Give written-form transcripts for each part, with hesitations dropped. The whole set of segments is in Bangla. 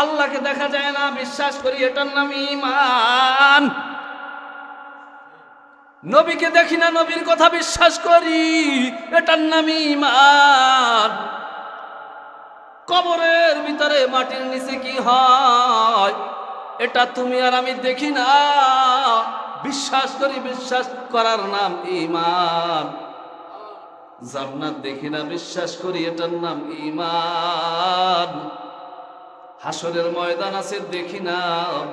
আল্লাহকে দেখা যায় না, বিশ্বাস করি, এটার নাম ঈমান। নবীকে দেখি না, নবীর কথা বিশ্বাস করি, এটার নাম ঈমান। কবরের ভিতরে মাটির নিচে কি হয় এটা তুমি আর আমি দেখি না, বিশ্বাস করি, বিশ্বাস করার নাম ঈমান। জান্নাত দেখি না, বিশ্বাস করি, এটার নাম ঈমান। হাসরের ময়দান আছে, দেখি না,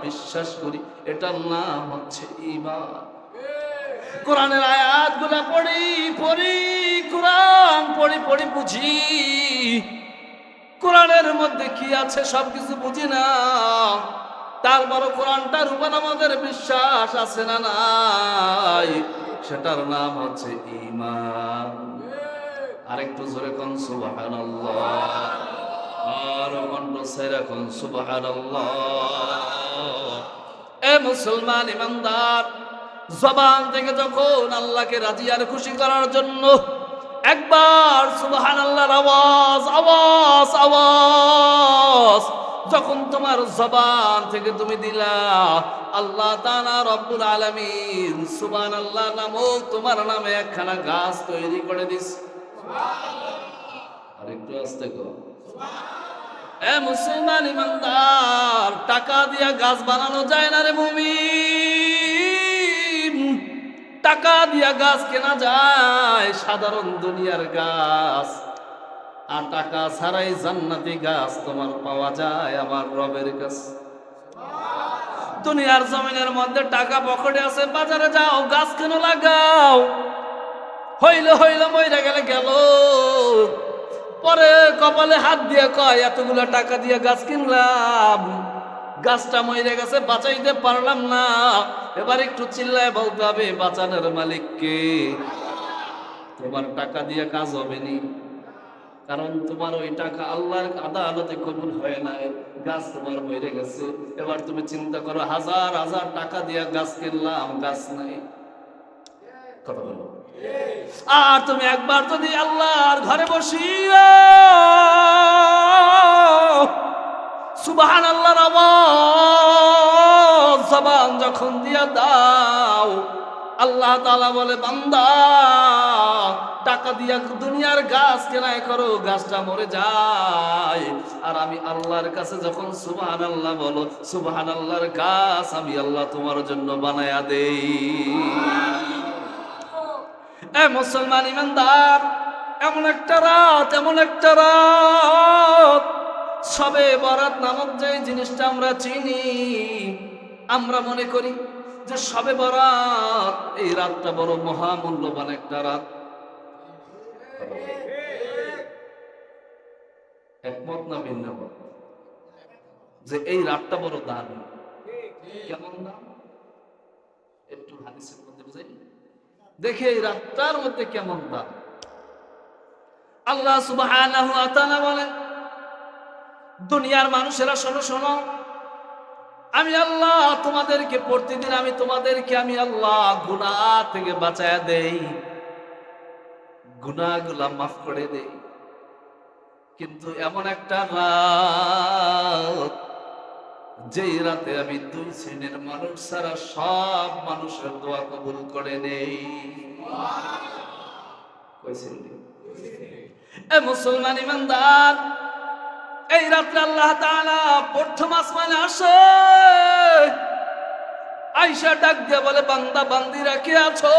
বিশ্বাস করি, এটার নাম হচ্ছে ঈমান। কোরআনের আয়াতগুলা পড়ি কোরআন পড়ি বুঝি, কোরআনের মধ্যে কি আছে সবকিছু বুঝি না, তারপরও কোরআনটার উপর আমাদের বিশ্বাস আছে না নাই, সেটার নাম হচ্ছে ঈমান। আরেকটু জোরে কোন সুবহানাল্লাহ, আর কণ্ঠ ছেড়ে কোন সুবহানাল্লাহ। এ মুসলমান ইমানদার, জবান থেকে যখন আল্লাহকে রাজি আর খুশি করার জন্য একবার সুবহানাল্লাহর আওয়াজ আওয়াজ আওয়াজ যখন তোমার জবান থেকে তুমি দিলা, আল্লাহ তাআলা রব্বুল আলামিন সুবহানাল্লাহ নামক তোমার নামে একখানা গাছ তৈরি করে দিস। আরেকটু আস্তে কর। এ মুসলমান ইমানদার, টাকা দিয়া গাছ বানানো যায় না রে মুমিন, টাকা দিয়া গাছ কেনা যায়, সাধারণ দুনিয়ার গাছ, আর টাকা ছাড়াই জান্নাতি গাছ তোমার পাওয়া যায় আমার রবের কাছে। দুনিয়ার জমিনের মধ্যে টাকা পকেটে আছে, বাজারে যাও, গাছ কেন লাগাও, হইল মইরা গেলে গেল, পরে কপালে হাত দিয়ে কয় এতগুলো টাকা দিয়ে গাছ কিনলাম, গাছটা মরে গেছে, বাঁচাইতে পারলাম না। এবার একটু চিল্লায় বলতে হবে বাঁচানোর মালিক কে? তোমার টাকা দিয়ে কাজ হবে নি, কারণ তোমার ওই টাকা আল্লাহর আদালতে কবুল হয় নাই, গাছ তোমার মরে গেছে। এবার তুমি চিন্তা করো, হাজার হাজার টাকা দিয়ে গাছ কিনলাম, গাছ নাই। কথা বলো। আর তুমি একবার যদি আল্লাহর ঘরে বসিয়া সুবহানাল্লাহর আওয়াজ জবান যখন দিয়া দাও, আল্লাহ তাআলা বলে বান্দা টাকা দিয়া দুনিয়ার গাছ কেনাই করো, গাছটা মরে যায়, আর আমি আল্লাহর কাছে যখন সুবহানাল্লাহ বলো, সুবহানাল্লাহর গাছ আমি আল্লাহ তোমার জন্য বানায়া দেই। এ মুসলমান ইমানদার, এমন একটা রাত সবে বরাত নামক যে জিনিসটা আমরা চিনি, আমরা মনে করি যে সবে বরাত এই রাতটা বড় মহামূল্যবান একটা রাত। একমত না ভিন্ন মত যে এই রাতটা বড় দাম? কেমন দাম একটু হাদিসের মধ্যে বুঝাই দেখি, এই রাতটার মধ্যে কেমন দাম। আল্লাহ সুবহানাহু ওয়া তাআলা বলেন, দুনিয়ার মানুষেরা শোনো শোনো, আমি আল্লাহ তোমাদেরকে প্রতিদিন আমি আল্লাহ গুনাহ থেকে বাঁচায়া দেই, গুনাহগুলা মাফ করে দেই, কিন্তু এমন একটা রাত যেই রাতে আমি দুই শ্রেণীর মানুষ ছাড়া সব মানুষের দোয়া কবুল করে নেই। এ মুসলমান ইমানদার, এই রাত্রে আল্লাহ তাআলা প্রথম আসমানে আসে, আয়েশা ডাক দিয়ে বলে বান্দা বান্দিরা কে আছো,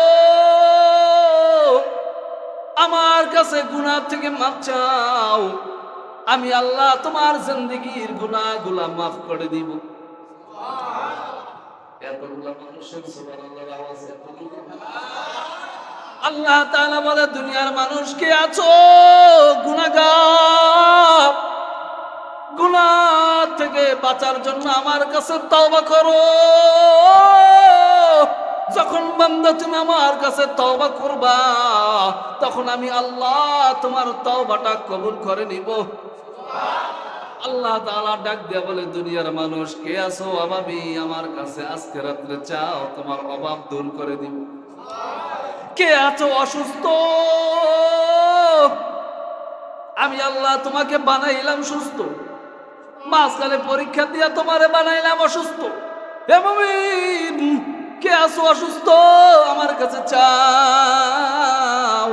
আমার কাছে গুনাহ থেকে মাফ চাও, আমি আল্লাহ তোমার জিন্দেগীর গুনাহগুলা মাফ করে দিব। এতগুলা মানুষের সুবহানাল্লাহর আওয়াজ, আল্লাহ তাআলা বলে দুনিয়ার মানুষ কে আছো গুনাহগার, গুনাহ থেকে বাঁচার জন্য আমার কাছে তওবা করো। যখন বান্দা তুমি আমার কাছে তওবা করবা, তখন আমি আল্লাহ তোমার তওবাটা কবুল করে নিব। আল্লাহ তাআলা ডাক দিয়া বলে দুনিয়ার মানুষ কে আছো অভাবী, আমার কাছে আজকে রাত্রে চাও, তোমার অভাব দূর করে দিব। কে আছো অসুস্থ, আমি আল্লাহ তোমাকে বানাইলাম সুস্থ। মাঝখানে পরীক্ষা দিয়া তোমারে বানাইলাম অসুস্থ। হে মুমিন, কে আছো অসুস্থ? আমার কাছে চাও,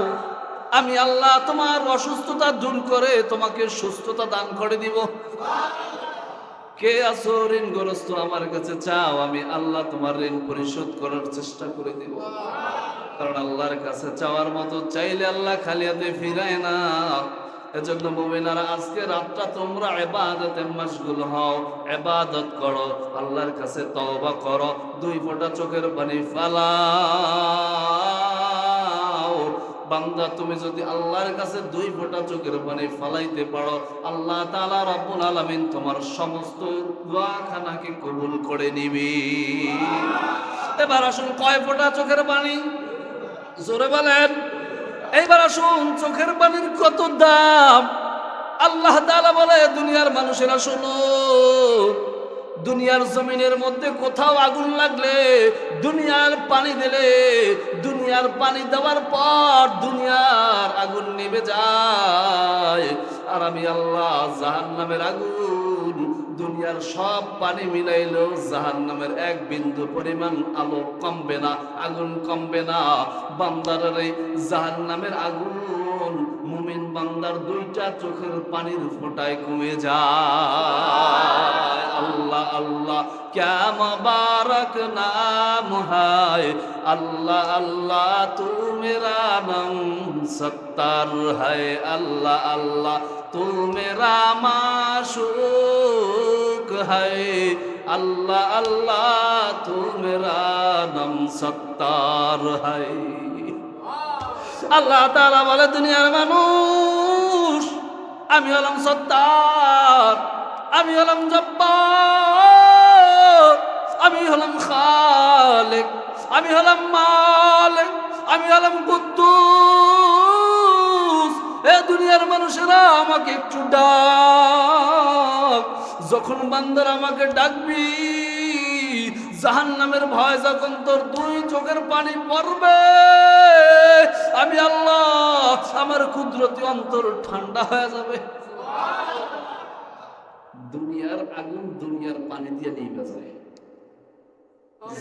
আমি আল্লাহ তোমার অসুস্থতা দূর করে তোমাকে সুস্থতা দান করে দিব। কে আছো ঋণগ্রস্ত? আমার কাছে চাও, আমি আল্লাহ তোমার ঋণ পরিশোধ করার চেষ্টা করে দিব। কারণ আল্লাহর কাছে চাওয়ার মতো চাইলে আল্লাহ খালি হাতে ফিরায় না। এজন্য মুমিনারা আজকে রাতটা তোমরা ইবাদতে মশগুল হও, ইবাদত করো, আল্লাহর কাছে তওবা করো, 2 ফোঁটা চোখের পানি ফালাও। বান্দা, তুমি যদি আল্লাহর কাছে 2 ফোঁটা চোখের পানি ফালাইতে পারো, আল্লাহ তাআলা রব্বুল আলামিন তোমার সমস্ত দোয়াখানাকে কবুল করে নিবি। এবার আসুন, কয় ফোঁটা চোখের পানি? জোরে বলেন। এইবার আসুন, চোখের পানির কত দাম। আল্লাহ তাআলা বলে, দুনিয়ার মানুষেরা শোনো, দুনিয়ার জমিনের মধ্যে কোথাও আগুন লাগলে দুনিয়ার পানি দিলে, দুনিয়ার পানি দেওয়ার পর দুনিয়ার আগুন নিভে যায়। আর আমি আল্লাহ জাহান্নামের আগুন, দুনিয়ার সব পানি মিলাইলেও জাহান্নামের 1 বিন্দু পরিমাণ আলো কমবে না, আগুন কমবে না। বান্দার এই জাহান্নামের আগুন মুমিন বান্দার 2টা চোখের পানির ফোঁটায় কমে যায়। আল্লাহ আল্লাহ ক্যা মুবারক নাম হায়, আল্লাহ আল্লাহ তু মেরা নাম সত্তার হায়, আল্লাহ আল্লাহ তু মেরা মাশুক হায়, আল্লাহ আল্লাহ তু মেরা নাম সত্তার হায়। আল্লাহ তাআলা বলে, দুনিয়ার মানুষ, আমি হলাম সত্তার, আমি হলাম জব্বার, আমি হলাম খালিক, আমি হলাম মালিক, আমি হলাম কুদ্দুস। এ দুনিয়ার মানুষেরা আমাকে একটু ডাক। যখন বান্দার আমাকে ডাকবি, জাহান্নামের ভয় যখন তোর 2 চোখের পানি পড়বে, আমি আল্লাহ আমার কুদরতি অন্তর ঠান্ডা হয়ে যাবে। দুনিয়ার আগুন দুনিয়ার পানি দিয়ে নিভে যায়।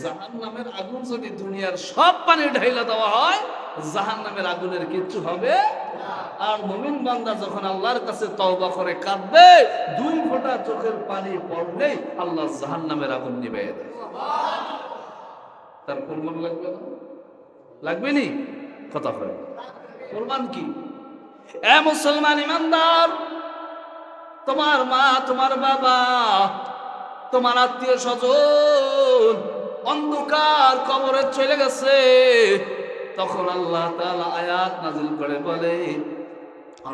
জাহান্নামের আগুন যদি দুনিয়ার সব পানি ঢাইলা দেওয়া হয়, জাহান্নামের আগুনের কিচ্ছু হবে না। আর মুমিন বান্দা যখন আল্লাহর কাছে তওবা করে কাঁদবে, 2 ফোঁটা চোখের পানি পড়লেই আল্লাহ জাহান্নামের আগুন নিভিয়ে দেয়। তার প্রমাণ লাগবে না? লাগবে নি? কথা বলে প্রমাণ কি? এ মুসলমান ইমানদার, তোমার মা, তোমার বাবা, তোমার আত্মীয় স্বজন অন্ধকার কবরে চলে গেছে, তখন আল্লাহ তাআলা আয়াত নাযিল করে বলে,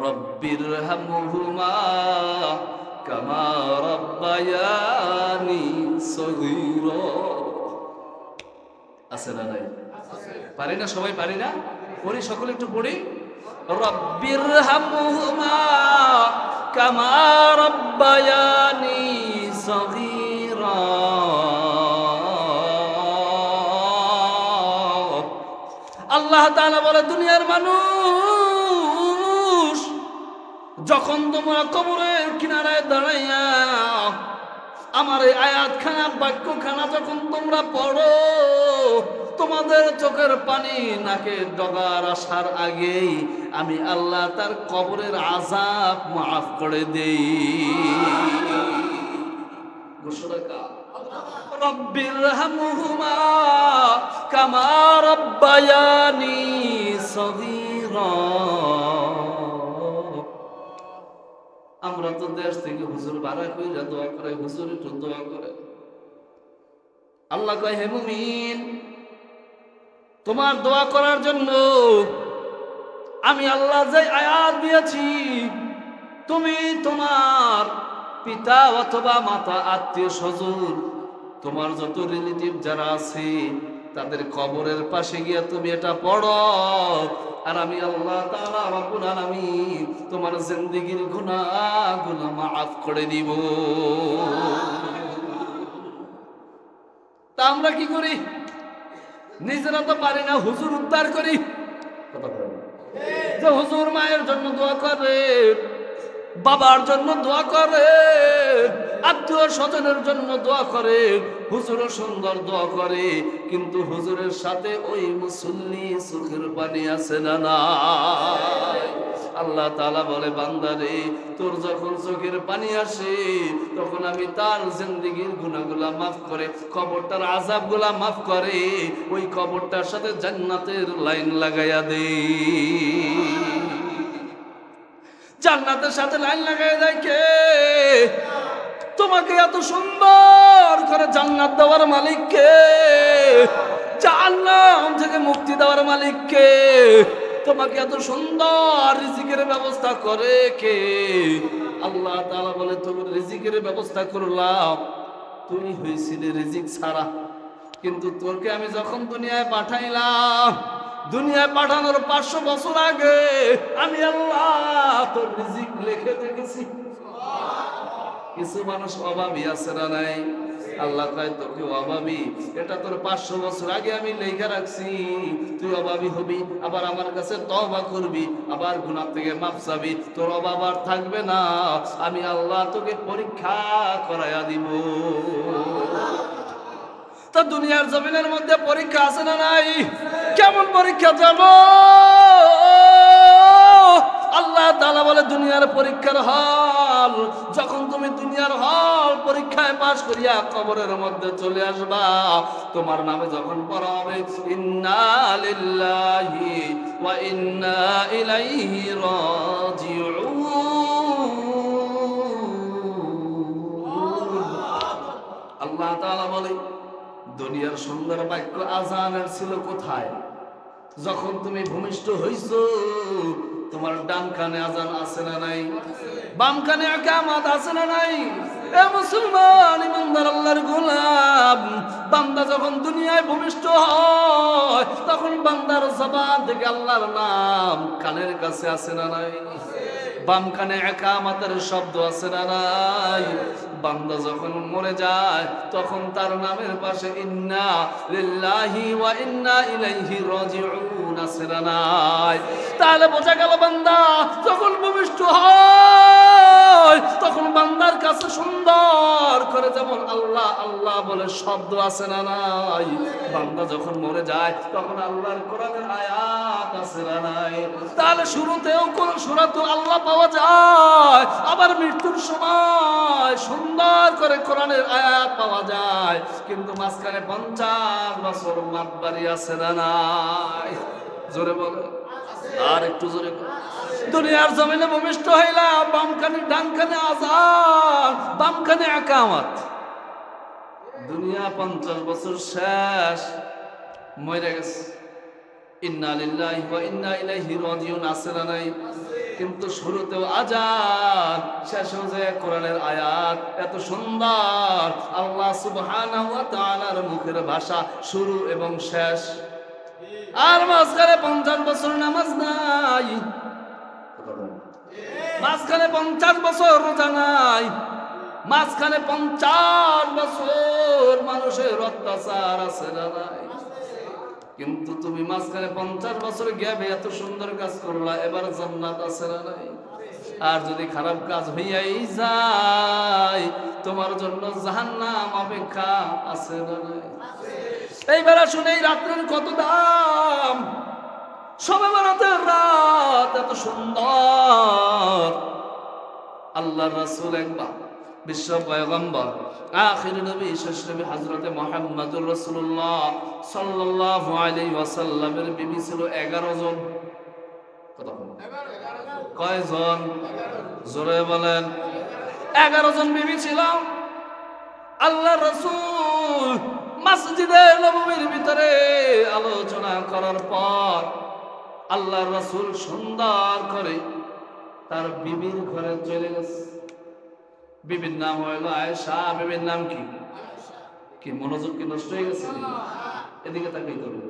রব্বিরহামহুমা কামা রাব্বায়ানি সগীরা। আছে না নাই? পারি না? সবাই পারি না? পড়ি, সকলে একটু পড়ি। রব্বিরহামহুমা কামা রাব্বায়ানি সগীরা। আল্লাহ তাআলা বলে, দুনিয়ার মানুষ, যখন তোমরা কবরের কিনারায় দাঁড়াইয়া আমার এই আয়াতখানা, বাক্যখানা যখন তোমরা পড়ো, তোমাদের চোখের পানি নাকে ডগার আসার আগেই আমি আল্লাহ তার কবরের আযাব মাফ করে দেই। ঘোষণা কার? রব্বিরহামহুমা কামা রাব্বায়ানি সগীরা। আমরা তো দেশ থেকে হুজুর ভাড়া কইরা দোয়া করে, হুজুর একটু দোয়া করে। আল্লাহ কয়, হে মুমিন, তোমার দোয়া করার জন্য আমি আল্লাহ যে আয়াত দিয়েছি, তুমি তোমার পিতা অথবা মাতা, আত্মীয় স্বজন, তোমার যত রিলেটিভ যারা আছে, তাদের কবরের পাশে গিয়ে তুমি এটা পড়ো, আর আমি আল্লাহ তাআলা রব্বুল আলামিন তোমার জিন্দেগীর গুনাহগুলো মাফ করে দিব। তা আমরা কি করি? নিজেরা তো পারি না, হুজুর উদ্ধার করি। কথা বলেন যে হুজুর মায়ের জন্য দোয়া করে, বাবার জন্য দোয়া করে, আত্মীয় স্বজনের জন্য দোয়া করে, হুজুরও সুন্দর দোয়া করে, কিন্তু হুজুরের সাথে ওই মুসল্লি চোখের পানি আছে না নাই? আল্লাহ তাআলা বলে, বান্দারে তোর যখন চোখের পানি আসে তখন আমি তার জিন্দেগীর গুনাহগুলা মাফ করে, কবরটার আযাবগুলা মাফ করে, ওই কবরটার সাথে জান্নাতের লাইন লাগাইয়া দেই। জান্নাতের সাথে লাইন লাগাইয়া দেয় কে? তোমাকে এত সুন্দর করে জান্নাত দেওয়ার মালিক কে? জাহান্নাম থেকে মুক্তি দেওয়ার মালিক কে? তোমাকে এত সুন্দর রিজিকের ব্যবস্থা করে কে? আল্লাহ তাআলা বলে, তুমি রিজিকের ব্যবস্থা করলাম, তুমি হয়েছিলে রিজিক ছাড়া, কিন্তু তোকে আমি যখন দুনিয়ায় পাঠাইলাম, দুনিয়ায় পাঠানোর 500 বছর আগে আমি আল্লাহ তোর রিজিক লিখে রেখেছি। কিছু মানুষ অভাবী আছে না নাই? আল্লাহ কয়, তোকে অভাবী, এটা তোর 500 বছর আগে আমি লেখা রাখছি, তুই অভাবী হবি, আবার আমার কাছে তওবা করবি, আবার গুনাহ থেকে মাফ চাবি, তোর অভাব আর থাকবে না, আমি আল্লাহ তোকে পরীক্ষা করাইয়া দিব। তো দুনিয়ার জমিনের মধ্যে পরীক্ষা আছে না নাই? কেমন পরীক্ষা যাব? আল্লাহ তাআলা বলে, দুনিয়ার পরীক্ষার হল, যখন তুমি দুনিয়ার হল পরীক্ষায় পাশ করিয়া কবরের মধ্যে চলে আসবা, তোমার নামে যখন পড়া হবে ইন্না লিল্লাহি ওয়া ইন্না ইলাইহি রাজিউন, আল্লাহ তাআলা বলে, দুনিয়ার সুন্দর বাক্য আজানের ছিল কোথায়? যখন তুমি ভূমিষ্ঠ হইছো, তোমার ডান কানে আজান আছে না নাই? বাম কানে ইকামত আছে না নাই? এ মুসলমান ইমানদার আল্লাহর গোলাম, বান্দা যখন দুনিয়ায় ভূমিষ্ঠ হয় তখন বান্দার জবান থেকে আল্লাহর নাম কানের কাছে আছে না নাই? বাম কানে ইকামতের শব্দ আছে না নাই? বান্দা যখন মরে যায় তখন তার নামের পাশে ইন্না লিল্লাহি ওয়া ইন্না ইলাইহি রাজিউন আছে না নাই? তাহলে বোঝা গেল, বান্দা যখন ভূমিষ্ঠ হয় তখন বান্দার কাছে সুন্দর করে যেমন আল্লাহ আল্লাহ বলে শব্দ আছে না নাই? বান্দা যখন মরে যায় তখন আল্লাহর কোরআনের আয়াত আছে না নাই? তাহলে শুরুতেও কোন সূরাতে আল্লাহ পাওয়া যায়, আবার মৃত্যুর সময় সুন্দর করে কোরআনের আয়াত পাওয়া যায়, কিন্তু মাঝখানে 50 বছর মাতবাড়ি আছে না নাই? জোরে বলে, আর একটু জোরে বলে। দুনিয়ার জমিনে ভূমিষ্ঠ হইলাম, বাম কানে ডান কানে আযান, বাম কানে ইকামত, দুনিয়া 50 বছর শেষ, মরে গেছে, ইন্না লিল্লাহি ওয়া ইন্না ইলাইহি রাজিউন আছে না নাই? কিন্তু শুরুতেও আযান, শেষেও যে কোরআনের আয়াত, এত সুন্দর আল্লাহ সুবহানাহু ওয়া তাআলার মুখের ভাষা, শুরু এবং শেষ। আর মাঝখানে 50 বছর নামাজ নাই, মাঝখানে 50 বছর রোজা নাই, মাঝখানে 50 বছর মানুষের অত্যাচার আছে না নাই? কিন্তু তুমি মাঝখানে 50 বছর গ্যাপে এত সুন্দর কাজ করলা, এবার জান্নাত আছে না নাই? আর যদি খারাপ কাজ হইয়াই যায় তোমার জন্য জাহান্নাম অপেক্ষা আছে না নাই? এইবার আসুন, এই রাত্রের কত দাম, শবে বরাতের রাত এত সুন্দর, আল্লাহর রাসূল একবার বিশ্ব পয়গম্বর আখির নবী শেষ নবী হযরতে মুহাম্মদুর রাসূলুল্লাহ সাল্লাল্লাহু আলাইহি ওয়াসাল্লামের বিবি ছিল 11 জন। কত? কয়জন? জোরে বলেন। 11 জন বিবি ছিল। আল্লাহর রাসূল মসজিদে নববীর ভিতরে আলোচনা করার পর আল্লাহর রাসূল সুন্দর করে তার বিবির ঘরে চলে গেছে। বিবির নাম হলো আয়েশা। বিবির নাম কি? কি মনোযোগ কি নষ্ট হয়ে গেছে? এদিকে তাকাই করবে।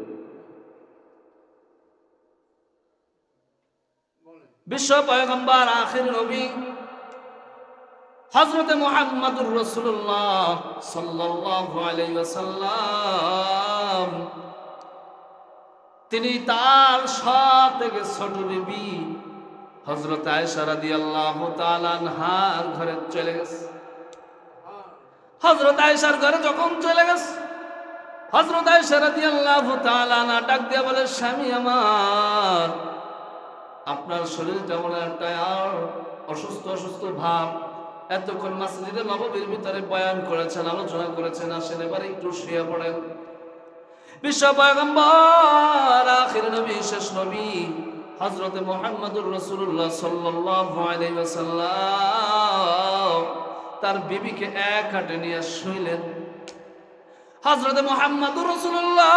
বিশ্ব পয়গম্বর আখির নবী হযরতে মুহাম্মদুর রাসূলুল্লাহ সাল্লাল্লাহু আলাইহি ওয়াসাল্লাম তিনি তার সব থেকে ছোট বিবি হযরত আয়েশা রাদিয়াল্লাহু তাআলা আনহার ঘরে চলে গেছে। হযরত আয়েশার ঘরে যখন চলে গেছে, হযরত আয়েশা রাদিয়াল্লাহু তাআলা আনহা ডাক দিয়া বলে, স্বামী আমার, আপনার শরীরটা মনে একটা অসুস্থ অসুস্থ ভাব, এতক্ষণ মসজিদে নববীর ভিতরে বয়ান করেছেন, আলোচনা করেছেন, আসেন এবার একটু শুয়ে পড়েন। বিশ্ব পয়গম্বর আখির নবী, শেষ নবী হযরত মুহাম্মদুর রাসূলুল্লাহ সাল্লাল্লাহু আলাইহি ওয়াসাল্লাম তার বিবিকে এক হাতে নিয়ে শুইলেন। হযরত মুহাম্মদুর রাসূলুল্লাহ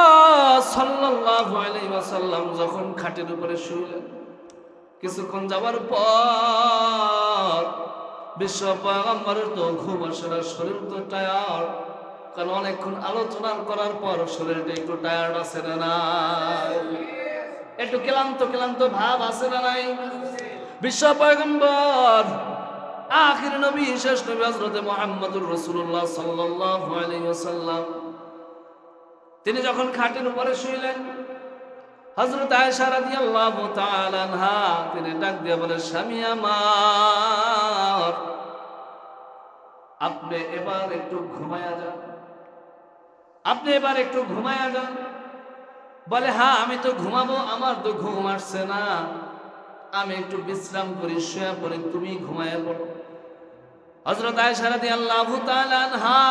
সাল্লাল্লাহু আলাইহি ওয়াসাল্লাম যখন খাটের উপরে শুইলেন, কিছুক্ষণ যাবার পর বিশ্ব পয়গম্বরের তো ঘুম আসে না, শরীর তো টায়ার্ড, কারণ অনেকক্ষণ আলোচনা করার পর শরীরটা একটু টায়ার্ড আছে না নাই, একটু ক্লান্ত ক্লান্ত ভাব আছে না নাই। বিশ্ব পয়গম্বর আখির নবী, শেষ নবী হযরত মুহাম্মদুর রাসূলুল্লাহ সাল্লাল্লাহু আলাইহি ওয়াসাল্লাম তিনি যখন খাটের উপরে শুইলেন, হযরত আয়েশা রাদিয়াল্লাহু তাআলা আনহা তিনি ডাক দিয়ে বলে, স্বামী আমার, আপনি এবার একটু ঘুমায়া যান, আপনি এবার একটু ঘুমায়া যান। বলে, হ্যাঁ আমি তো ঘুমাবো, আমার তো ঘুম আসছে না, আমি একটু বিশ্রাম করি, শুয়ে পড়ি, তুমি ঘুমায়া পড়ো। হযরত আয়েশা রাদিয়াল্লাহু তাআলা আনহা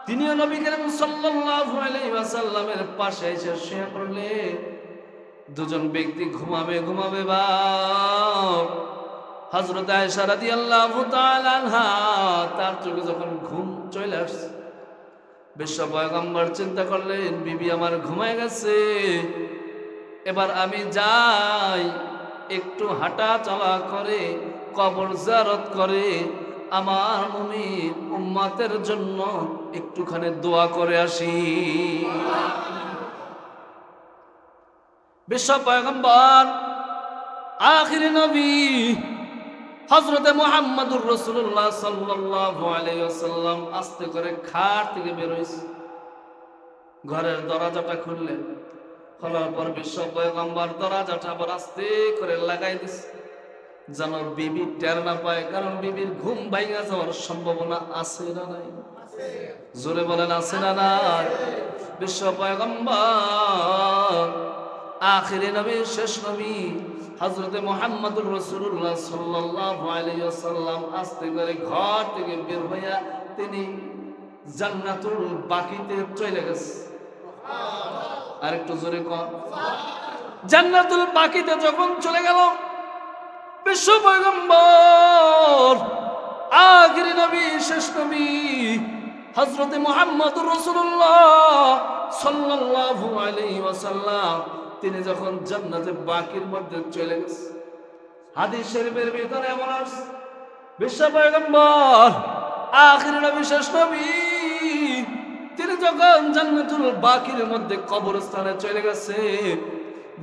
তিনিও নবী করিম সাল্লাল্লাহু আলাইহি ওয়াসাল্লামের পাশে এসে শুয়ে পড়লেন। দুজন ব্যক্তি ঘুমাবে ঘুমাবে ভাব। হযরত আয়েশা রাদিয়াল্লাহু তাআলা আনহা তার চোখে যখন ঘুম চলে আসছে, বিশ্ব পয়গম্বর চিন্তা করলেন, বিবি আমার ঘুমায় গেছে, এবার আমি যাই একটু হাঁটা চলা করে কবর জিয়ারত করে আমার মুমিন উম্মতের জন্য একটুখানি দোয়া করে আসি। বিশ্ব পয়গম্বর আখির নবী হযরত মুহাম্মদুর রাসূলুল্লাহ সাল্লাল্লাহু আলাইহি ওয়াসাল্লাম আস্তে করে খাট থেকে বের হইছে, ঘরের দরজাটা খুললেন। খোলার পর বিশ্ব পয়গম্বর দরজাটা আবার আস্তে করে লাগাই দিছে, যেন বিবি টের না পায়, কারণ বিবির ঘুম ভাঙা যাওয়ার সম্ভাবনা আছে না নাই? জোরে বলেন, আছে না নাই? বিশ্ব পয়গম্বর আখির নবী, শেষ নবী হযরত মুহাম্মদুর রাসূলুল্লাহ সাল্লাল্লাহু আলাইহি ওয়াসাল্লাম আস্তে করে ঘর থেকে বের হইয়া তিনি জান্নাতুল বাকিতে চলে গেছে। আর একটু জোরে কর। জান্নাতুল বাকিতে যখন চলে গেল, বিশ্ব পয়গম্বর আখির নবী, শেষ নবী হযরত মুহাম্মদুর রাসূলুল্লাহ সাল্লাল্লাহু আলাইহি ওয়াসাল্লাম তিনি যখন জান্নাতে বাকির মধ্যে চলে গেছে, হাদিস শরীফের ভিতরে এমন আছে, বিশ্ব পয়গম্বর আখির নবী, শেষ নবী তিনি যখন জান্নাতুল বাকির মধ্যে কবরস্থানে চলে গেছে,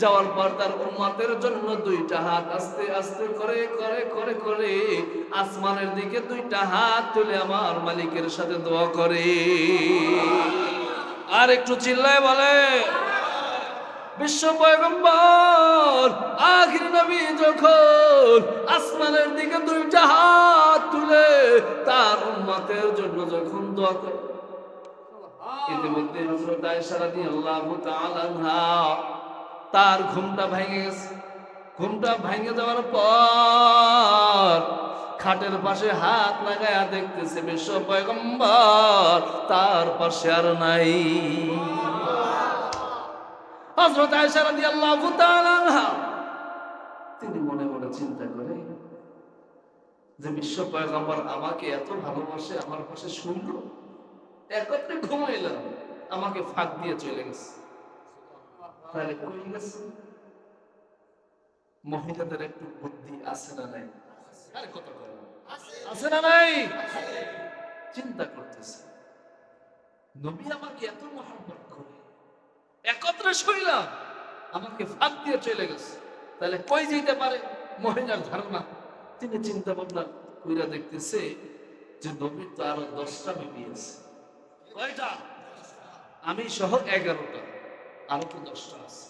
যাওয়ার পর তার উম্মতের জন্য দুইটা হাত আস্তে আস্তে করে করে করে করে আসমানের দিকে দুইটা হাত তুলে আমার মালিকের সাথে দোয়া করে। আর একটু চিল্লায় বলে, বিশ্ব পয়গম্বর আখির নবী যখন আসমানের দিকে দুইটা হাত তুলে তার উম্মতের জন্য যখন দোয়া করে, ইতিমধ্যে হযরত আয়েশা রাদিয়াল্লাহু তাআলা আনহা তার ঘুমটা ভেঙে গেছে। ঘুমটা ভেঙে যাওয়ার পর খাটের পাশে হাত লাগায়া দেখতেছে বিশ্ব পয়গম্বর তার পাশে আর নাই। হযরত আয়েশা রাদিয়াল্লাহু তাআলা আনহা তিনি মনে মনে চিন্তা করে যে বিশ্ব পয়গম্বর আমাকে এত ভালোবাসে, আমার পাশে শুনল, একত্রে ঘুমাইলাম, আমাকে ফাঁক দিয়ে চলে গেছে, তাহলে কই গেছে? মহিলাদের একটু বুদ্ধি আছে না নাই? আরে কত করে আছে না নাই? চিন্তা করতেছে, নবী আমাকে এত মহব্বত করে, একত্রে শুইলাম, আমাকে ফাঁক দিয়ে চলে গেছে, তাহলে কই যেতে পারে? মহিলার ধারণা। তিনি চিন্তা ভাবনা কইরা দেখতেছে যে নবীর তো আরো 10টা বিবি আছে। কয়টা? আমি সহ 11টা, আরো তো 10টা আছে,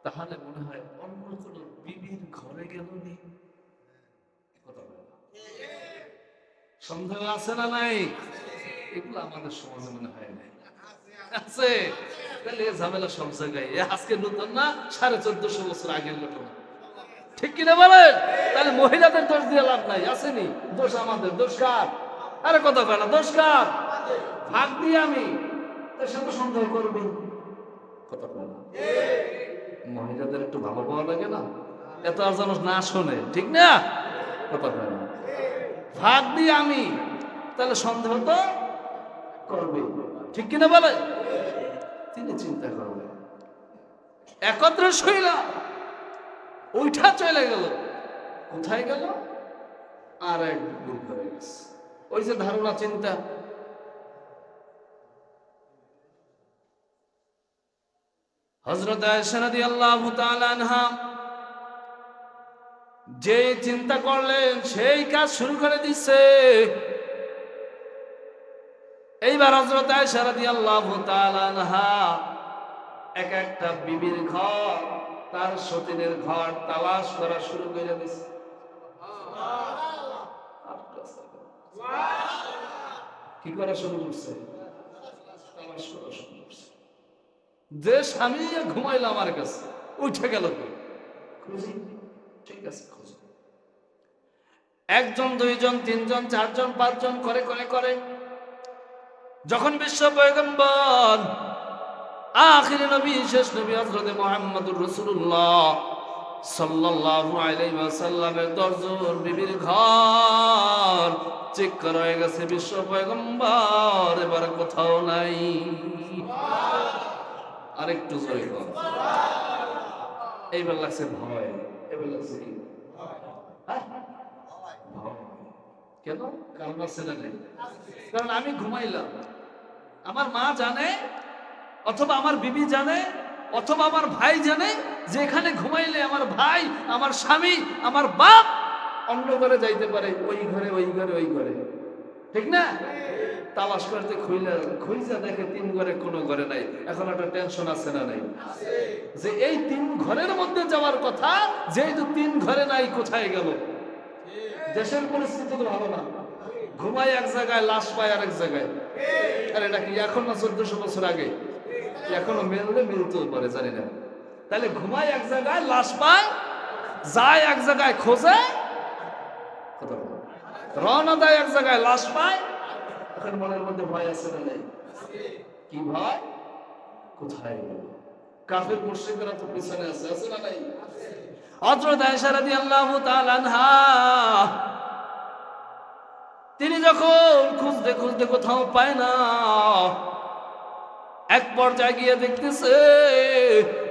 তাহলে মনে হয় অন্য কোনো বিবির ঘরে গেল নি? কথা বলে না। সন্দেহ আছে না নাই? এগুলো আমাদের সমাজে মনে হয় নাই আছে। তাহলে এই ঝামেলা সব জায়গায়। আজকে নতুন না, 1450 বছর আগের ঘটনা, ঠিক কিনা বলেন? তাহলে মহিলাদের দোষ দিয়ে লাভ নাই, আসেনি? দোষ আমাদের। দোষ কার? আরে কথা কয় না, দোষ কার? ভাগ দিয়ে আমি তার সাথে সন্দেহ করবো, কথা কয় না। মহিলাদের একটু ভালো পাওয়া লাগে না, এত আর যেন না শোনে, ঠিক না? কথা কয় না। ভাগ দিয়ে আমি, তাহলে সন্দেহ তো করবে, ঠিক কিনা বলে? তিনি চিন্তা করবেন, একত্রে শৈলা ওইটা চলে গেল। কোথায় গেল? আর এক দূর হয়ে গেছে। ওই যে ধারণা চিন্তা, হযরত আয়েশা রাদিয়াল্লাহু তাআলা আনহা যে চিন্তা করলেন সেই কাজ শুরু করে দিচ্ছে। এইবার হযরত আয়েশা রাদিয়াল্লাহু তাআলা আনহা এক একটা বিবির ঘর, তার সতীনের ঘর তালাশ করা শুরু করে দিচ্ছে। কি করা শুরু করছে? তালাশ করা শুরু করছে। যে স্বামী ঘুমাইল আমার কাছে, উঠে গেল, খুঁজি, ঠিক আছে খুঁজি। একজন, দুইজন, তিনজন, চারজন, পাঁচজন করে করে করে যখন বিশ্ব পয়গম্বর আখির নবী, শেষ নবী হযরত মুহাম্মদুর রাসূলুল্লাহ সাল্লাল্লাহু আলাইহি ওয়াসাল্লামের 10 জন বিবির ঘর চেক করা হয়ে গেছে, বিশ্ব পয়গম্বর এবার কোথাও নাই। আরেকটু জোরে কর। এইবার লাগছে ভয়। এবার লাগছে কি? ভয়। কেন? কারণ আছে না নাই? কারণ আমি ঘুমাইলাম, আমার মা জানে, অথবা আমার বিবি জানে, অথবা আমার ভাই জানে যে এখানে ঘুমাইলে আমার ভাই, আমার স্বামী, আমার বাপ অন্য ঘরে যাইতে পারে, ওই ঘরে, ওই ঘরে, ওই ঘরে, ঠিক না? তালাশ করতে খুঁজা দেখে 3 ঘরে কোনো ঘরে নাই। এখন একটা টেনশন আছে না নাই? যে এই 3 ঘরের মধ্যে যাওয়ার কথা, যেহেতু 3 ঘরে নাই, কোথায় গেল? দেশের পরিস্থিতি তো ভালো না, ঘুমাই এক জায়গায়, লাশ পায় আরেক জায়গায়। আর এটা কি এখন না 1400 বছর আগে? এখনো মিললে মিলতেও পারে, জানি না। তাহলে ঘুমায় এক জায়গায়, লাশ পায়, যায় এক জায়গায়, খোঁজে, রওনা দেয় এক জায়গায়, লাশ পায়। এখন মনের মধ্যে ভয় আছে না নাই? কি ভয়? কোথায় গেল? কাফের মুশরিকরা তো পিছনে আছে, আছে না নাই? হযরত আয়েশা রাদিয়াল্লাহু তাআলা আনহা তিনি যখন খুঁজতে খুঁজতে কোথাও পায় না, এক পর্যায়ে গিয়ে দেখতেছে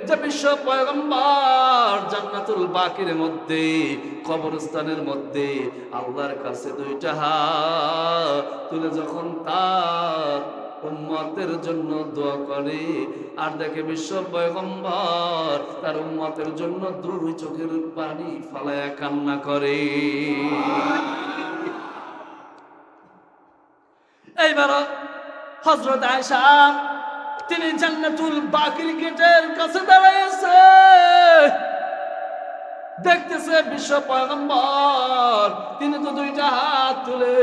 যে বিশ্ব পয়গম্বর জান্নাতুল বাকির মধ্যে, কবরস্থানের মধ্যে আল্লাহর কাছে 2টা হাত তুলে যখন তার উম্মতের জন্য দোয়া করে, আর দেখে বিশ্ব পয়গম্বর তার উম্মতের জন্য 2 চোখের পানি ফালায়া কান্না করে। এইবার হযরত আয়েশা তিনি জান্নাতুল বাকির গেটের কাছে দাঁড়াইছে, দেখতেছে বিশ্ব পয়গম্বর তিনি তো 2টা হাত তুলে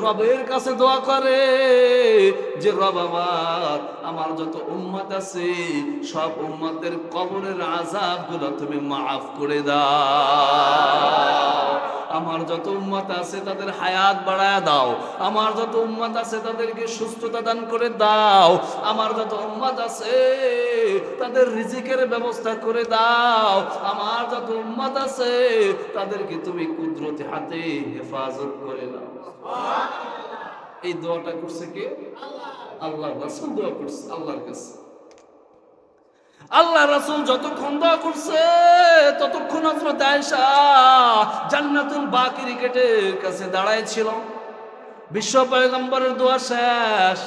রবের কাছে দোয়া করে যে রব, আমার যত উম্মত আছে সব উম্মতের কবরের আযাবগুলো তুমি মাফ করে দাও, আমার যত উম্মত আছে তাদের হায়াত বাড়ায় দাও, আমার যত উম্মত আছে তাদেরকে সুস্থতা দান করে দাও, আমার যত উম্মত আছে তাদের রিজিকের ব্যবস্থা করে দাও, আমার যত উম্মত আছে তাদেরকে তুমি কুদরতি হাতে হেফাজত করে দাও। এই দোয়াটা করছে কে? আল্লাহ রাসূল দোয়া করছে আল্লাহর কাছে। আল্লাহ রাসূল যতক্ষণ দোয়া করছে ততক্ষণ হযরত আয়েশা জান্নাতুল বাকির গেটের কাছে দাঁড়ায় ছিল। বিশ্ব পয়গম্বরের দোয়া শেষ,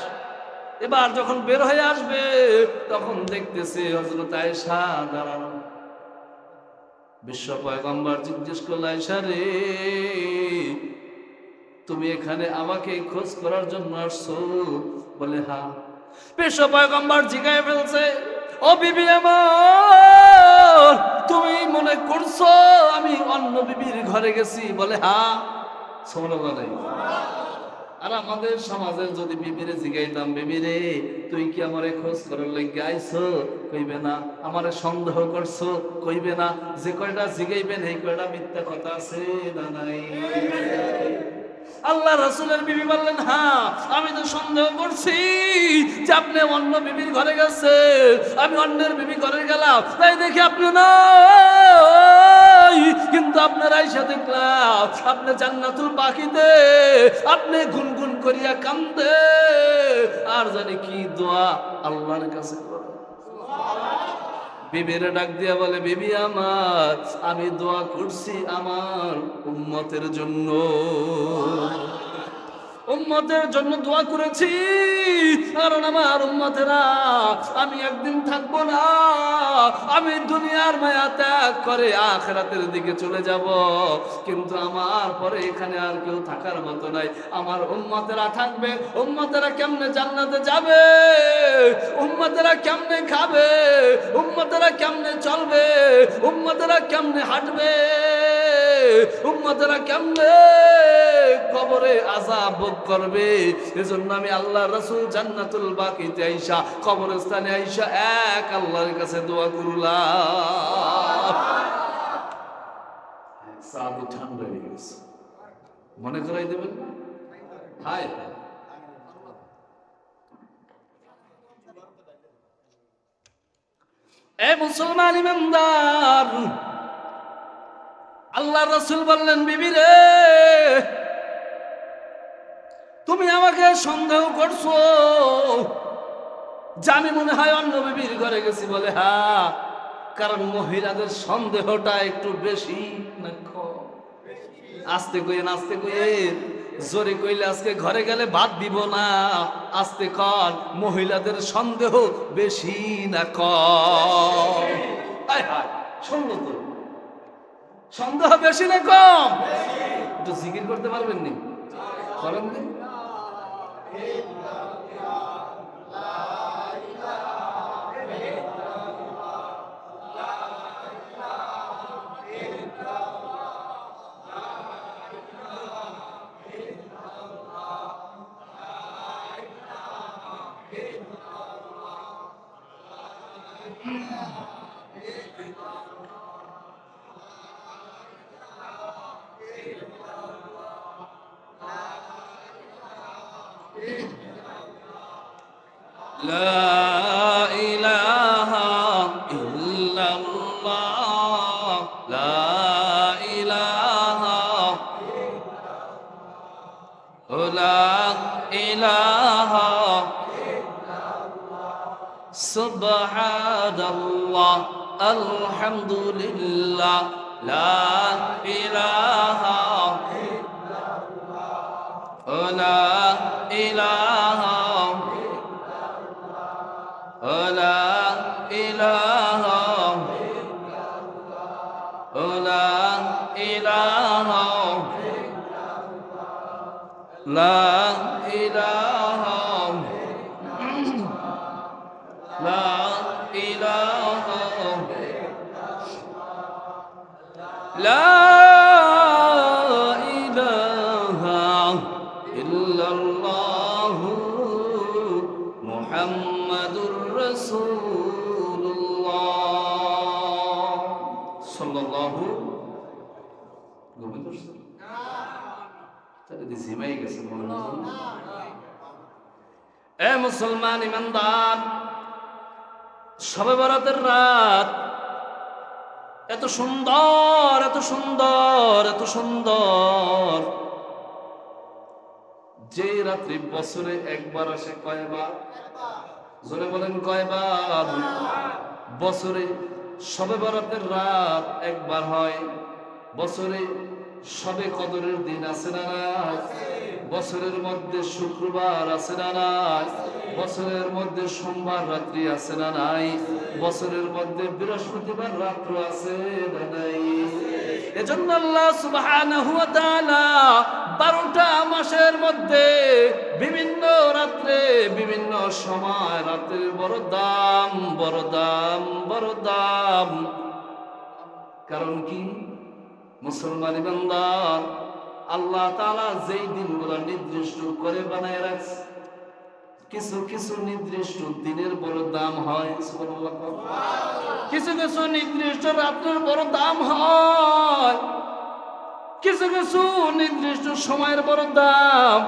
এবার যখন বের হয়ে আসবে তখন দেখতেছে হযরত আয়েশা দাঁড়ানো। বিশ্ব পয়গম্বর জিজ্ঞেস করল, আয়েশা রে, তুমি এখানে আমাকে খোঁজ করার জন্য আসছো? বলে হ্যাঁ। বিশ্ব পয়গম্বর জিজ্ঞাসা ফেলছে, ও বিবি আমার, তুমি মনে করছো আমি অন্য বিবির ঘরে গেছি? বলে হ্যাঁ। সুবহানাল্লাহ নাই? আর আমাদের সমাজে যদি বিবিরে জিগাইতাম, বিবিরে তুই কি আমারে খোঁজ করার লাগি আইছো? কইবে না। আমারে সন্দেহ করছো? কইবে না। যে কয়টা জিগাইবেন এই কয়টা মিথ্যা কথা আছে না নাই? আল্লাহ রাসূলের বিবি বললেন, হ্যাঁ আমি তো সন্দেহ করছি যে আপনি অন্য বিবির ঘরে গেছে। আমি অন্যের বিবি ঘরে গেলাম, তাই দেখি আপনি নাই, কিন্তু আপনার আয়েশা দেখলাম আপনি জান্নাতুল বাকিতে আপনি গুনগুন করিয়া কান্দে আর জানি কি দোয়া আল্লাহর কাছে করে। বিবিরে ডাক দিয়া বলে, বিবি আমার, আমি দোয়া করছি আমার উম্মতের জন্য, উম্মতের জন্য দোয়া করেছি, কারণ আমার উম্মতেরা আমি একদিন থাকবো না, আমি দুনিয়ার মায়া ত্যাগ করে আখিরাতের দিকে চলে যাব, কিন্তু আমার পরে এখানে আর কেউ থাকার মতো নাই। আমার উম্মতেরা থাকবে, উম্মতেরা কেমনে জান্নাতে যাবে, উম্মতেরা কেমনে খাবে, উম্মতেরা কেমনে চলবে, উম্মতেরা কেমনে হাঁটবে, উম্মতেরা কেমনে কবরে আযাব ভোগ করবে। এজন্য আমি আল্লাহর রাসূল জান্নাতুল বাকিতে আইসা, কবরস্থানে আইসা এক আল্লাহর কাছে দোয়া করলাম। সাদু ঠান্ডা হয়ে গেছে, মনে করাই দেবেন? হায় এ মুসলমান ইমানদার, আল্লাহর রাসূল বললেন, বিবি রে তুমি আমাকে সন্দেহ করছো যে আমি মনে হয় অন্য বিবির ঘরে গেছি? বলে হ্যাঁ, কারণ মহিলাদের সন্দেহটা একটু বেশি না কম? আস্তে কইেন, আস্তে কইেন, জোরে কইলে আজকে ঘরে গেলে ভাত দিব না। আস্তে কর, মহিলাদের সন্দেহ বেশি না কম? হায় হায়, শুনলো তো, সন্দেহ বেশি না কম? একটু জিকির করতে পারবেন নি? করেন নি? লা ইলাহা ইল্লাল্লাহ, লা ইলাহা, লা ইলাহা, সুবহানাল্লাহ, আলহামদুলিল্লাহ, লা ইলাহা, লা ইলাহা, লা ইলাহা, লা ইলাহা, লা ইলাহা, লা ইলাহা, লা ইলাহা ইল্লাল্লাহু মুহাম্মাদুর রাসূলুল্লাহ সাল্লাল্লাহু আলাইহি ওয়াসাল্লাম। তাহলে জিমাই গেছে মনে হয়। এ মুসলমান ইমানদার, শবে বরাতের রাত এত সুন্দর, এত সুন্দর, এত সুন্দর, যে রাত্রি বছরে একবার আসে কয়বার? জোরে বলেন কয়বার? বছরে শবে বরাতের রাত একবার হয়। বছরে শবে কদরের দিন আছে না নাই? বছরের মধ্যে শুক্রবার আছে না নাই? বছরের মধ্যে সোমবার রাত্রি আছে না নাই? বছরের মধ্যে বৃহস্পতিবার রাত্র আছে না নাই? এজন্য আল্লাহ সুবহানাহু ওয়া তাআলা 12টা মাসের মধ্যে বিভিন্ন রাত্রে বিভিন্ন সময় রাতের বড় দাম, বড় দাম, বড় দাম। কারণ কি? মুসলমান ইমানদার, আল্লাহ তাআলা যেই দিনগুলো নির্দিষ্ট করে বানায় রাখছে, কিছু কিছু নির্দিষ্ট দিনের বড় দাম হয়। সুবহানাল্লাহ। কিছু কিছু নির্দিষ্ট রাতের বড় দাম হয়, কিছু কিছু নির্দিষ্ট সময়ের বড় দাম।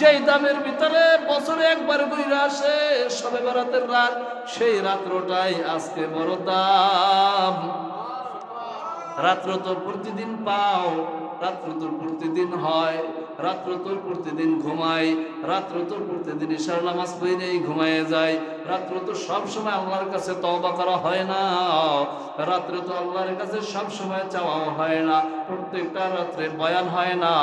যেই দামের ভিতরে বছরে একবার ঘুরে আসে শবে বরাতের রাত, সেই রাত্রটাই আজকে বড় দাম। রাত্র তো প্রতিদিন পাও, রাত্র তো প্রতিদিন হয়, রাত্র তো প্রতিদিন ঘুমাই, রাত্র তো প্রতিদিন ইশার নামাজ পড়েই ঘুমায় যায়, রাত্র তো সব সময় আল্লাহর কাছে তওবা করা হয় না, রাত্রে তো আল্লাহর কাছে সব সময় চাওয়াও হয় না, প্রত্যেকটা রাত্রে বয়ান হয় না।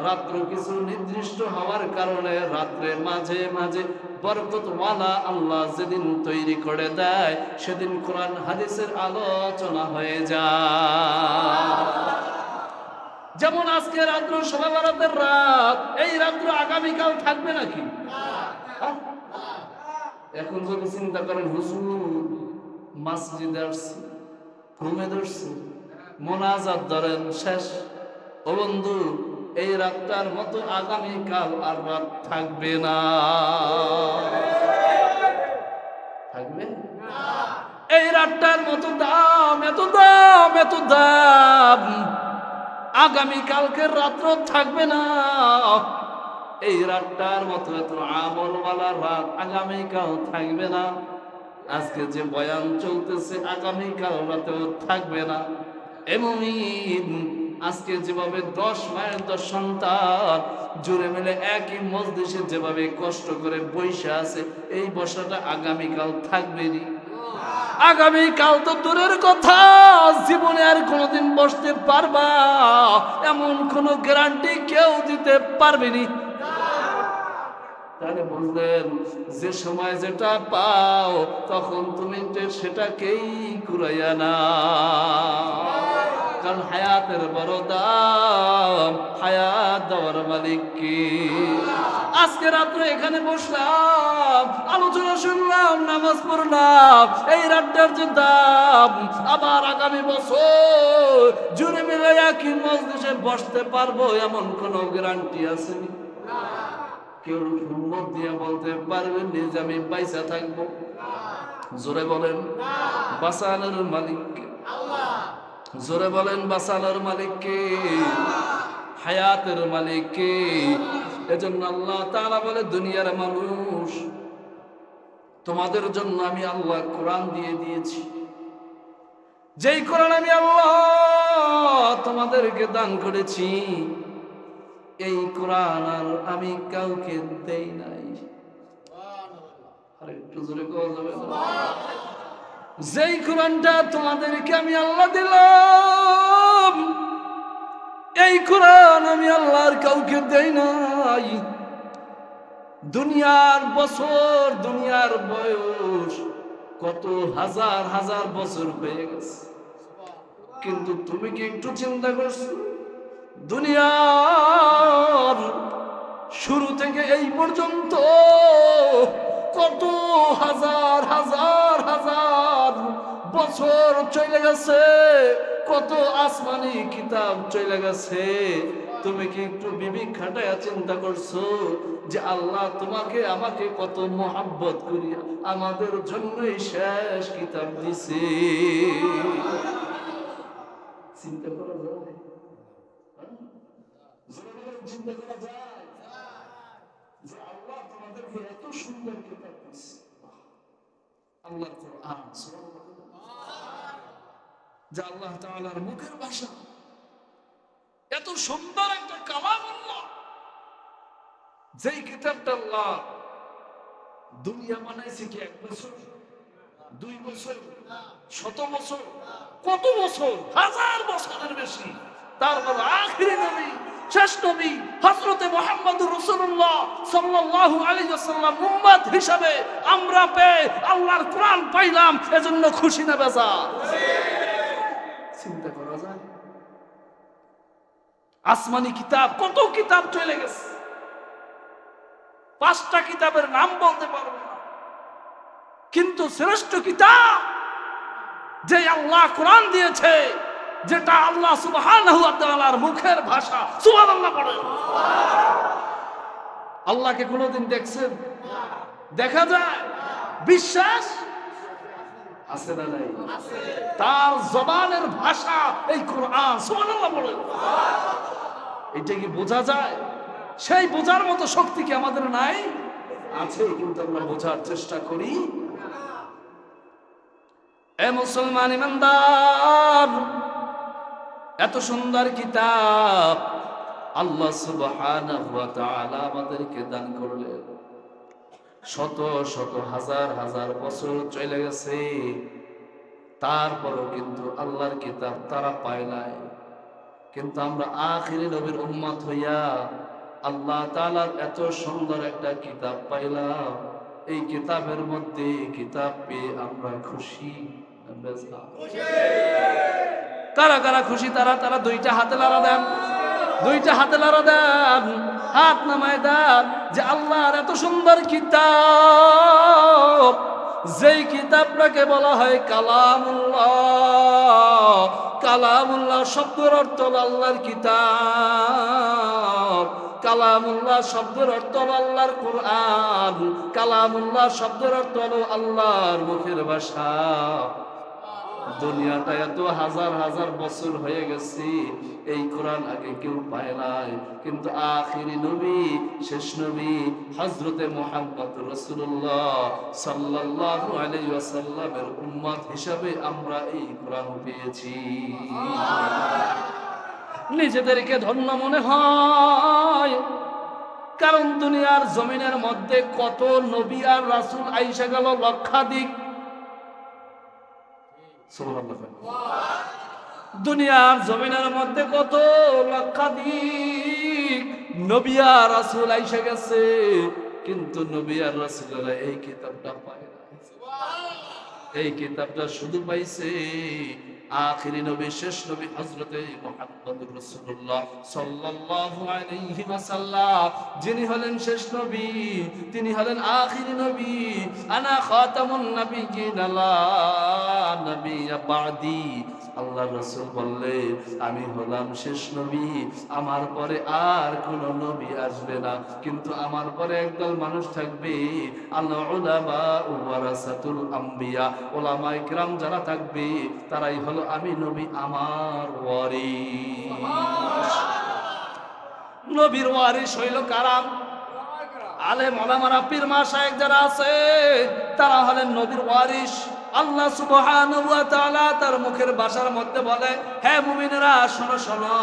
রাত্র কিছু নির্দিষ্ট হওয়ার কারণে রাত্রে মাঝে মাঝে বরকতওয়ালা আল্লাহ যেদিন তৈরি করে দেয়, সেদিন কোরআন হাদিসের আলোচনা হয়ে যায়। যেমন আজকে রাত্র শবে বরাতের রাত, এই রাত্র আগামীকাল থাকবে নাকি? এখন যদি চিন্তা করেন, হুজুর মসজিদে আসছি, ঘুমে ধরছি, মোনাজাত ধরেন, শেষ। ও বন্ধু, এই রাতটার মতো আগামীকাল আর রাত থাকবে না। থাকবে? এই রাতটার মতো দাম, এত দাম, এত দাম, আগামীকালকের রাত্র থাকবে না। এই রাতটার মতো এত আমলওয়ালা রাত আগামীকাল থাকবে না। আজকে যে বয়ান চলতেছে আগামীকাল রাতেও থাকবে না। এমন আজকে যেভাবে 10 মায়ের 10 সন্তান জুড়ে মিলে একই মজলিসে যেভাবে কষ্ট করে বৈশা আছে, এই বসাটা আগামীকাল থাকবে না। আগামীকাল তো দূরের কথা, জীবনে আর কোনোদিন বসতে পারবা এমন কোনো গ্যারান্টি কেউ দিতে পারবে না। তাহলে বুঝলেন, যে সময় যেটা পাও তখন তুমি সেটাকেই কুড়াইয়া না। কারণ হায়াতের বড় দাম, হায়াত দেওয়ার মালিক কি? আজকে রাত্রে এখানে বসলাম, আলোচনা শুনলাম, নামাজ পড়লাম, এই রাতটার যে দাম, আবার আগামী বছর জুড়ে মিলে একই মজলিসে বসতে পারবো এমন কোন গ্যারান্টি আছে? কেউ হিম্মত দিয়ে বলতে পারবেন যে আমি পয়সা থাকবো? জোরে বলেন বাঁচানোর মালিক কে? জোরে বলেন বাঁচানোর মালিক কে? হায়াতের মালিক কে? এজন্য আল্লাহ তাআলা বলে, দুনিয়ার মানুষ, তোমাদের জন্য আমি আল্লাহ কোরআন দিয়ে দিয়েছি। যেই কোরআন আমি আল্লাহ তোমাদেরকে দান করেছি, এই কোরআন আর আমি কাউকে দেই নাই। আরে একটু জোরে কথা যাবে না? যেই কোরআনটা তোমাদেরকে আমি আল্লাহ দিলাম, এই কোরআন আমি আল্লাহর কাউকে দেই নাই। দুনিয়ার বছর, দুনিয়ার বয়স কত হাজার হাজার বছর হয়ে গেছে, কিন্তু তুমি কি একটু চিন্তা করছো দুনিয়ার শুরু থেকে এই পর্যন্ত কত হাজার হাজার হাজার বছর চলে গেছে, কত আসমানি কিতাব চলে গেছে। তুমি কি একটু বিবেক খাটায়া চিন্তা করছো যে আল্লাহ তোমাকে আমাকে কত মোহাব্বত করিয়া আমাদের জন্যই শেষ কিতাব দিছে? চিন্তা করা যায়? চিন্তা করা যায় যে আল্লাহ তোমাদেরকে এত সুন্দর কিতাব দিছে, আল্লাহর কোরআন, যা আল্লাহ তাআলার মুখের ভাষা, এত সুন্দর একটা কালাম আল্লাহ, যেই কিতাবটা আল্লাহ দুনিয়া বানাইছে কি 1 বছর, 2 বছর, 100 বছর, কত বছর, হাজার বছরের বেশি। তারপর আখিরি নবী, শেষ নবী হযরতে মুহাম্মদুর রাসূলুল্লাহ সাল্লাল্লাহু আলাইহি ওয়াসাল্লাম উম্মত হিসাবে আমরা পেয়ে আল্লাহর কোরআন পাইলাম, এজন্য খুশি না বেজার? চিন্তা করা যায়? আসমানি কিতাব, কত কিতাব চলে গেছে, 5টা কিতাবের নাম বলতে পারবো না, কিন্তু শ্রেষ্ঠ কিতাব যে আল্লাহ কোরআন দিয়েছে, যেটা আল্লাহ সুবহানাহু ওয়া তাআলার মুখের ভাষা। সুবহানাল্লাহ পড়ে। আল্লাহকে কোনোদিন দেখছেন? দেখা যায়? বিশ্বাস আছে না নাই? তার জবানের ভাষা এই কোরআন। সুবহানাল্লাহ পড়ে। এটা কি বোঝা যায়? সেই বোঝার মতো শক্তি কি আমাদের নাই? আছে, কিন্তু আমরা বোঝার চেষ্টা করি। এ মুসলমান ইমানদার, এত সুন্দর কিতাব আল্লাহ সুবহানাহু ওয়া তাআলা আমাদেরকে দান করলেন। শত শত হাজার হাজার বছর চলে গেছে, তারপরও কিন্তু আল্লাহর কিতাব তারা পায় নাই। কিন্তু আমরা আখিরি নবীর উম্মত হইয়া আল্লাহ তাআলার এত সুন্দর একটা কিতাব পাইলাম। এই কিতাবের মধ্যে কিতাব পেয়ে আমরা খুশি। কারা কারা খুশি? তারা তারা দুইটা হাতে লড়া দেন, দুইটা হাতে লড়া দেন, হাত নামায় দেন যে আল্লাহর এত সুন্দর কিতাব, যেই কিতাবটাকে বলা হয় কালামুল্লাহ। কালামুল্লাহ শব্দের অর্থ হলো আল্লাহর কিতাব, কালামুল্লাহ শব্দের অর্থ হলো আল্লাহর কোরআন, কালামুল্লাহ শব্দের অর্থ হলো আল্লাহর মুখের ভাষা। দুনিয়াটা এত হাজার হাজার বছর হয়ে গেছে, এই কোরআন আগে কেউ পায় নাই, কিন্তু আখিরি নবী, শেষ নবী হযরতে মুহাম্মদ রাসূলুল্লাহ সাল্লাল্লাহু আলাইহি ওয়াসাল্লামের উম্মত হিসাবে আমরা এই কোরআন পেয়েছি। নিজেদেরকে ধন্য মনে হয়, কারণ দুনিয়ার জমিনের মধ্যে কত নবী আর রাসূল আইসা গেল লক্ষাধিক। দুনিয়ার জমিনের মধ্যে কত লক্ষাধিক নবী আর রাসূল আইসা গেছে, কিন্তু নবী আর রাসূলরা এই কিতাবটা পায় না। এই কিতাবটা শুধু পাইছে আখিরি নবী, শেষ নবী হযরতে মুহাম্মদুর রাসূলুল্লাহ সাল্লাল্লাহু আলাইহি ওয়াসাল্লাম, যিনি হলেন শেষ নবী, তিনি হলেন আখিরি নবী। আনা খাতামুন নাবিয়্যিন লা নাবিয়্যা বা'দি। আল্লাহর রাসূল বললেন, আমি হলাম শেষ নবী, আমার পরে আর কোন নবী আসবে না, কিন্তু আমার পরে একদল মানুষ থাকবে, আল উলামা ওয়ারাসাতুল আম্বিয়া। উলামায়ে কিরাম যারা থাকবে তারাই হলো আমি নবী, আমার ওয়ারিস। নবীর ওয়ারিস হইল কারা? আলেম ওলামারা, পীর মাশায়েখ যারা আছে তারা হলেন নবীর ওয়ারিস। আল্লাহ সুবহানাহু ওয়া তাআলা তার মুখের ভাষার মধ্যে বলে, হে মুমিনেরা শোনো শোনো,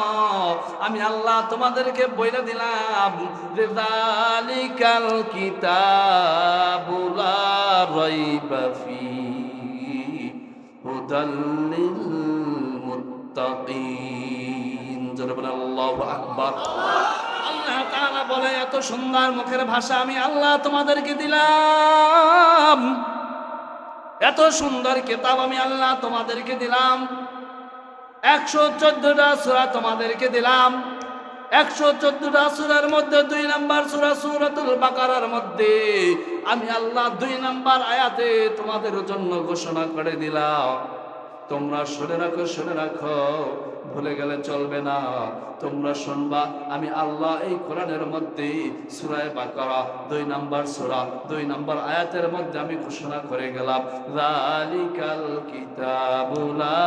আমি আল্লাহ তোমাদেরকে বইলা দিলাম, যালিকাল কিতাবু লা রাইবা ফীহি হুদাল লিল মুত্তাকিন। যারা বলে আল্লাহু আকবার। আল্লাহ তাআলা বলে, এত সুন্দর মুখের ভাষা আমি আল্লাহ তোমাদেরকে দিলাম, এত সুন্দর কিতাব আমি আল্লাহ তোমাদেরকে দিলাম, 114টা সূরা তোমাদেরকে দিলাম। 114টা সূরার মধ্যে 2 নম্বর সূরা সূরাতুল বাকারার মধ্যে আমি আল্লাহ 2 নম্বর আয়াতে তোমাদের জন্য ঘোষণা করে দিলাম, তোমরা শুনে রাখো, শুনে রাখো, ভুলে গেলে চলবে না। তোমরা শুনবা, আমি আল্লাহ এই কোরআনের মধ্যে সূরা বাকারা 2 নম্বর সূরা 2 নম্বর আয়াতের মধ্যে আমি ঘোষণা করে গেলাম, যালিকাল কিতাবু লা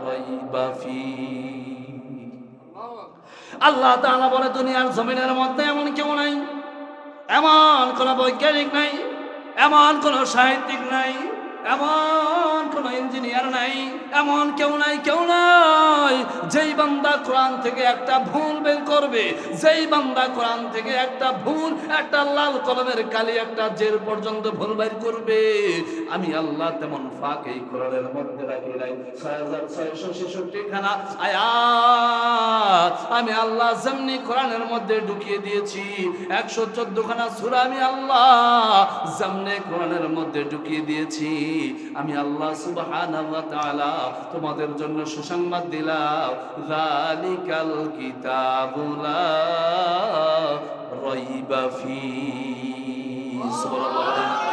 রাইবা ফীহি। আল্লাহ তাআলা বলে, দুনিয়ার জমিনের মধ্যে এমন কেউ নাই, এমন কোন বৈজ্ঞানিক নাই, এমন কোন সাহিত্যিক নাই, এমন কোন ইঞ্জিনিয়ার নাই, এমন কেউ নাই, কেউ নাই যেই বান্দা কোরআন থেকে একটা ভুল বের করবে, যেই বান্দা কোরআন থেকে একটা ভুল, একটা লাল কলমের কালি, একটা জের পর্যন্ত ভুল বের করবে, আমি আল্লাহ তেমন ফাঁক এই কোরআনের মধ্যে রাখি নাই। 6666 খানা আয়াত আমি আল্লাহ যেমনি কোরআনের মধ্যে ঢুকিয়ে দিয়েছি, 114 খানা সূরা আমি আল্লাহ যেমনি কোরআনের মধ্যে ঢুকিয়ে দিয়েছি, আমি আল্লাহ সুবহানাহু ওয়া তাআলা তোমাদের জন্য সুসংবাদ দিলাম, যালিকাল কিতাবু লা রাইবা ফী। সুবহানাল্লাহ।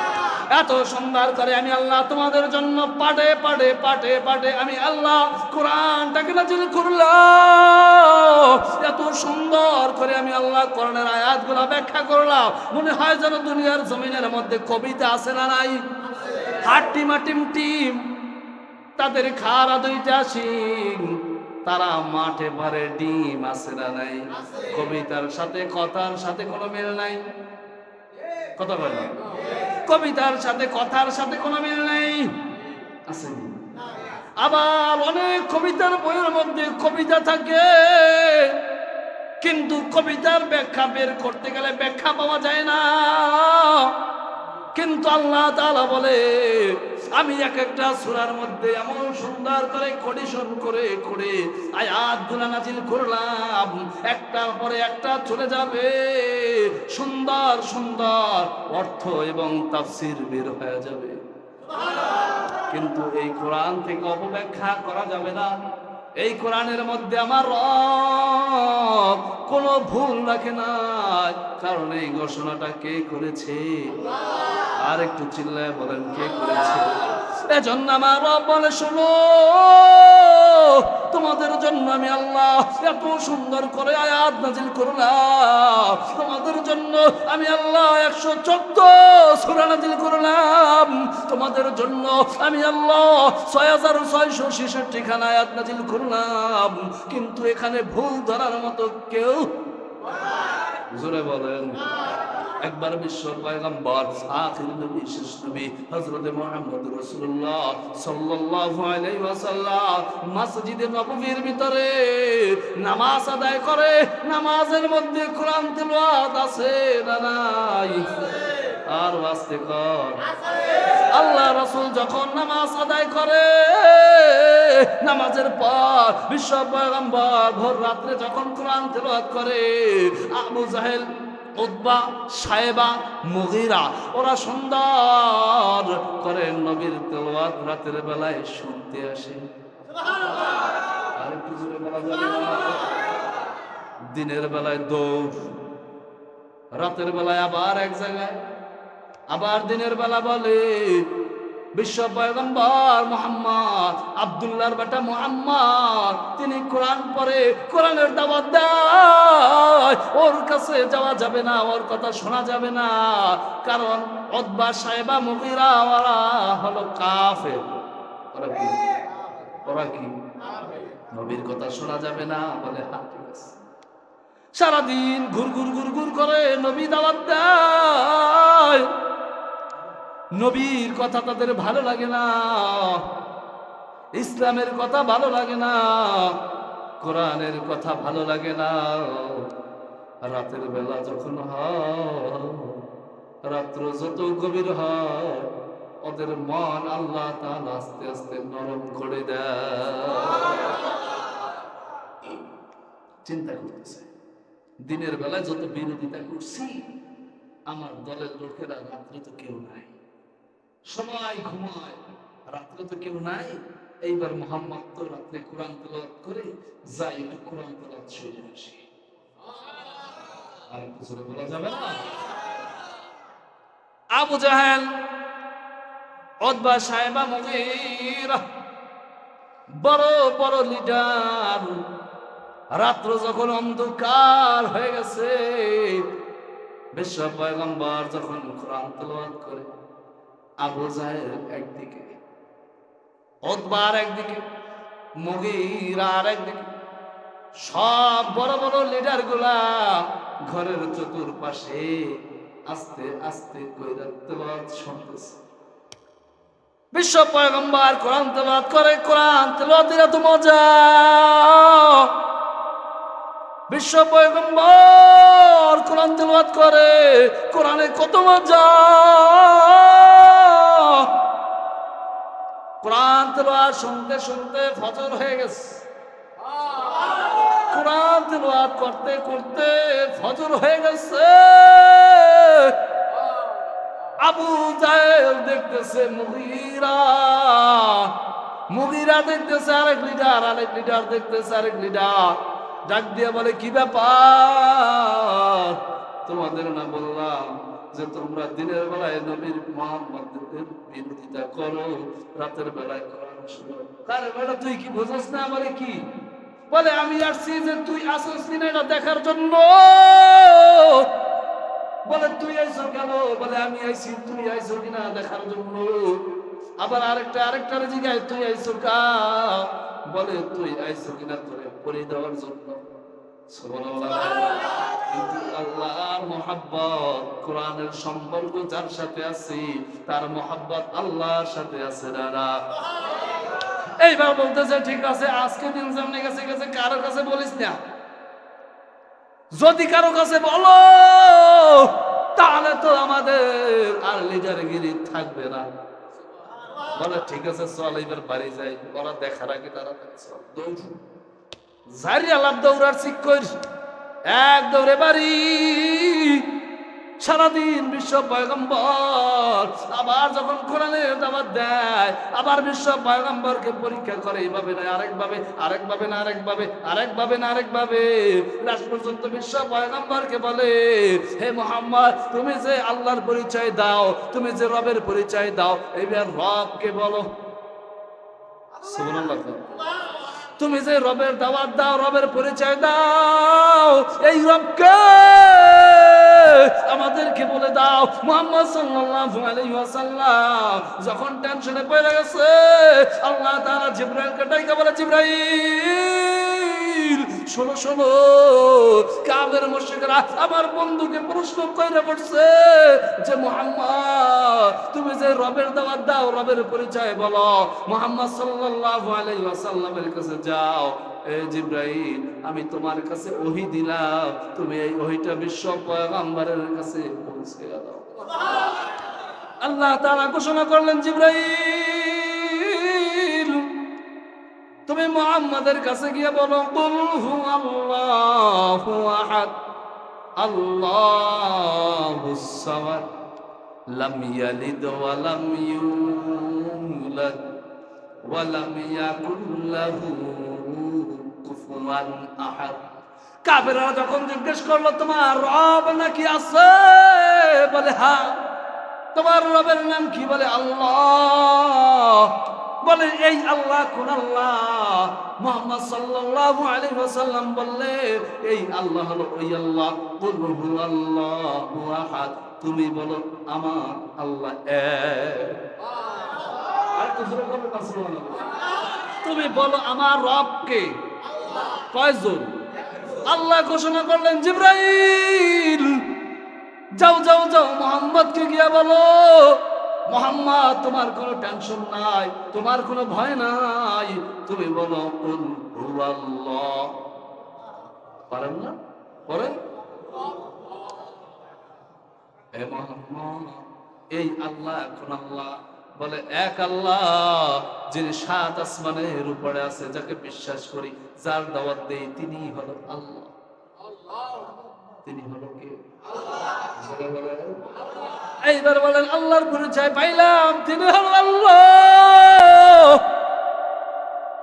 এত সুন্দর করে আমি আল্লাহ তোমাদের জন্য পাঠে পাঠে পাঠে পাঠে আমি আল্লাহ কোরআনটাকে নাযিল করলাম। এত সুন্দর করে আমি আল্লাহ কোরআনের আয়াতগুলো ব্যাখ্যা করলাম, মনে হয় যেন দুনিয়ার জমিনের মধ্যে কবিতা আছে না নাই? হাট্টিমা টিম টিম, তাদের খাড়া দুইটা শিং, তারা মাঠে ভরে ডিম আছে না নাই? কবিতার সাথে কথার সাথে কোনো মিল নাই। কথা বলে কবিতার সাথে কথার সাথে কোনো মিল নেই, আছে? আবার অনেক কবিতার বইয়ের মধ্যে কবিতা থাকে, কিন্তু কবিতার ব্যাখ্যা বের করতে গেলে ব্যাখ্যা পাওয়া যায় না। কিন্তু আল্লাহ তাআলা বলে আমি এক একটা সূরার মধ্যে এমন সুন্দর করে কন্ডিশন করে করে আয়াতগুলো নাযিল করলাম, একটার পরে একটা চলে যাবে, সুন্দর সুন্দর অর্থ এবং তাফসীর বের হয়ে যাবে। কিন্তু এই কোরআন থেকে অপব্যাখ্যা করা যাবে না। এই কোরআনের মধ্যে আমার রব কোনো ভুল রাখে না, কারণ এই ঘোষণাটা কে করেছে? আর একটু চিল্লায় বলেন, কে করেছে? এজন্য আমার রব বলে শোনো, তোমাদের জন্য আমি আল্লাহ এত সুন্দর করে আয়াত নাযিল করলাম, তোমাদের জন্য আমি আল্লাহ 114 সূরা নাযিল করলাম, তোমাদের জন্য আমি আল্লাহ 6666 খানা আয়াত নাযিল করলাম, কিন্তু এখানে ভুল ধরার মতো কেউ, জোরে বলেন। একবার বিশ্ব পয়গম্বর আখির নবী শেষ নবী হযরত মুহাম্মদ রাসূলুল্লাহ সাল্লাল্লাহু আলাইহি ওয়াসাল্লাম মসজিদে নববীর ভিতরে নামাজ আদায় করে, নামাজের মধ্যে কোরআন তেলাওয়াত আছে না নাই? আর ওয়াস্তে কর আল্লাহ রাসূল যখন নামাজ আদায় করে, নামাজের পর বিশ্ব পয়গম্বর ভোর রাত্রে যখন কোরআন তেলাওয়াত করে, আবু জাহেল, উতবা, সায়েবা, মুগীরা ওরা সুন্দর করে নবীর তেলাওয়াত রাতের বেলায় শুনতে আসে। আর একটু জোরে বলা যাবে না? দিনের বেলায় দৌড়, রাতের বেলায় আবার এক জায়গায়, আবার দিনের বেলা বলে বিশ্ব পয়গম্বর মুহাম্মদ, আব্দুল্লাহর বেটা মুহাম্মদ, তিনি কোরআন পড়ে, কোরআনের দাওয়াত দেয়, ওর কাছে যাওয়া যাবে না, ওর কথা শোনা যাবে না, কারণ উতবা, সায়েবা, মুগীরা ওরা হলো কাফের। ওরা কি? নবীর কথা শোনা যাবে না বলে। হ্যাঁ ঠিক আছে। সারাদিন ঘুর ঘুর ঘুর ঘুর করে নবী দাওয়াত দেয়, নবীর কথা তাদের ভালো লাগে না, ইসলামের কথা ভালো লাগে না, কোরআনের কথা ভালো লাগে না। রাতের বেলা যখন হয়, রাত্র যত গভীর হয়, ওদের মন আল্লাহ তাআলা আস্তে আস্তে নরম করে দেয়। চিন্তা করতেছে, দিনের বেলায় যত বিরোধিতা করছি, আমার দলের লোকেরা রাত্রে তো কেউ নাই, সবাই ঘুমায়, রাত্রে তো কেউ নাই, এইবার মুহাম্মদ তো রাত্রে কোরআন তেলাওয়াত করে, যাই একটু কোরআন তেলাওয়াত শুনে আসি। আর কিছু বলা যাবে না। আবু জাহেল, উতবা, সায়েবা, মুগীরা বড় বড় লিডার, রাত্র যখন অন্ধকার হয়ে গেছে, বিশ্ব পয়গম্বর যখন কোরআন তেলাওয়াত করে, আবু জাহেল একদিকে, উতবা একদিকে, মুগীরা একদিকে, সব বড় বড় লিডার গুলা ঘরের চতুর্পাশে আস্তে আস্তে কইরা তেলাওয়াত শুনতেছে। বিশ্ব পয়গম্বর কোরআন তেলাওয়াত করে, কোরআন তেলাওয়াতের এত মজা, বিশ্ব পয়গম্বর কোরআন তেলাওয়াত করে, কোরআনে কত মজা। কোরআন তেলাওয়াত শুনতে শুনতে ফজর হয়ে গেছে, কোরআন তেলাওয়াত করতে করতে ফজর হয়ে গেছে। আবু জাহেল দেখতেছে মুগীরা দেখতেছে আরেক লিডার দেখতেছে আরেক লিডার, ডাক দিয়ে বলে কি ব্যাপার, তোমাদের না বললাম যে তোমরা দিনের বেলায় নবীর মুহাম্মদের বিরোধিতা করো, রাতের বেলায় কোরআন শোনো। কারে বেটা তুই কি বুঝছ না আমারে কি বলে? আমি আসছি যে তুই আসছিস কিনা এটা দেখার জন্য। বলে তুই আইছো কেন? বলে আমি আইছি তুই আইছো কিনা দেখার জন্য। আবার আরেকটারে জিজ্ঞাসা তুই আইছো কা? বলে তুই আইছো কিনা তোরে পরি দেওয়ার জন্য। সুবহানাল্লাহ। কিন্তু আল্লাহর মুহাব্বত, কোরআনের সম্পর্ক যার সাথে আছে তার মুহাব্বত আল্লাহর সাথে আছে। দাদা এইবার বলতেছে ঠিক আছে, আজকে দিন সামনে গেছে গেছে, কারো কাছে বলিস না। যদি কারো কাছে বলো তাহলে তো আমাদের আর লিডারগিরি থাকবে না। বলে ঠিক আছে চল এবার বাড়ি যাই, ওরা দেখার আগে তাড়াতাড়ি চল। দৌড় জারি আলাপ দৌড়ার ঠিক কর, এক দৌড়ে বাড়ি। সারাদিন বিশ্ব পয়গম্বর আবার যখন কোরআনের দাওয়াত দেয়, আবার বিশ্ব পয়গম্বরকে পরীক্ষা করে এইভাবে না আরেকভাবে, আরেকভাবে না আরেকভাবে, আরেকভাবে না আরেকভাবে। লাস্ট পর্যন্ত বিশ্ব পয়গম্বরকে বলে, হে মুহাম্মদ তুমি যে আল্লাহর পরিচয় দাও, তুমি যে রবের পরিচয় দাও, এইবার রবকে বলো। সুবহানাল্লাহ। তুমি যে রবের দাওয়াত দাও, রবের পরিচয় দাও, এই রবকে আমাদেরকে বলে দাও। মুহাম্মদ সাল্লাল্লাহু আলাইহি ওয়াসাল্লাম যখন টেনশনে পড়ে গেছে, আল্লাহ তাআলা জিবরাইলকে ডাইকা বলে, জিবরাইল শোনো শোনো, কাফের মুশরিকরা আমার বন্ধুকে প্রশ্ন কইরা পড়ছে যে মুহাম্মদ তুমি যে রবের দাওয়াত দাও, রবের পরিচয় বলো। মুহাম্মদ সাল্লাল্লাহু আলাইহি ওয়াসাল্লামের কাছে যাও। এই জিবরাইল আমি তোমার কাছে ওহী দিলাম, তুমি এই ওহীটা বিশ্ব পয়গম্বরের কাছে পৌঁছে দাও। আল্লাহ তাআলা ঘোষণা করলেন, জিবরাইল তুমি মুহাম্মাদের কাছে গিয়ে বলো, কুল হুয়াল্লাহু আহাদ আল্লাহুস সামাদ লাম ইয়ালিদ ওয়া লাম ইউলাদ ওয়া লাম ইয়াকুল লাহু কুফুয়ান আহাদ। কাফেররা যখন জিজ্ঞেস করলো তোমার রব নাকি আছে, বলে হ্যাঁ। তোমার রবের নাম কি? বলে আল্লাহ। বলে এই আল্লাহ কোন আল্লাহ? মুহাম্মদ সাল্লাল্লাহু আলাইহি ওয়াসাল্লাম বললে এই আল্লাহ হলো ওই আল্লাহ। কুল হুয়াল্লাহু আহাদ, তুমি বলো আমার আল্লাহ এক। আর কিছু বলবে না। সুবহানাল্লাহ। তুমি বলো আমার রবকে কয়জন? আল্লাহ ঘোষণা করলেন, জিবরাইল যাও যাও যাও মুহাম্মদকে গিয়া বলো, মুহাম্মদ তোমার কোনো টেনশন নাই, তোমার কোনো ভয় নাই, তুমি বলো কুল হুয়াল্লাহ। পারেন না? পড়েন। হে মুহাম্মদ এই আল্লাহ কোন আল্লাহ? বলে এক আল্লাহ যিনি সাত আসমানের উপরে আছে, যাকে বিশ্বাস করি, যার দাওয়াত দেই, তিনি হলো আল্লাহ। তিনি হলো কে? এইবার বলেন আল্লাহর পরিচয় পাইলাম, তিনি হলো আল্লাহ।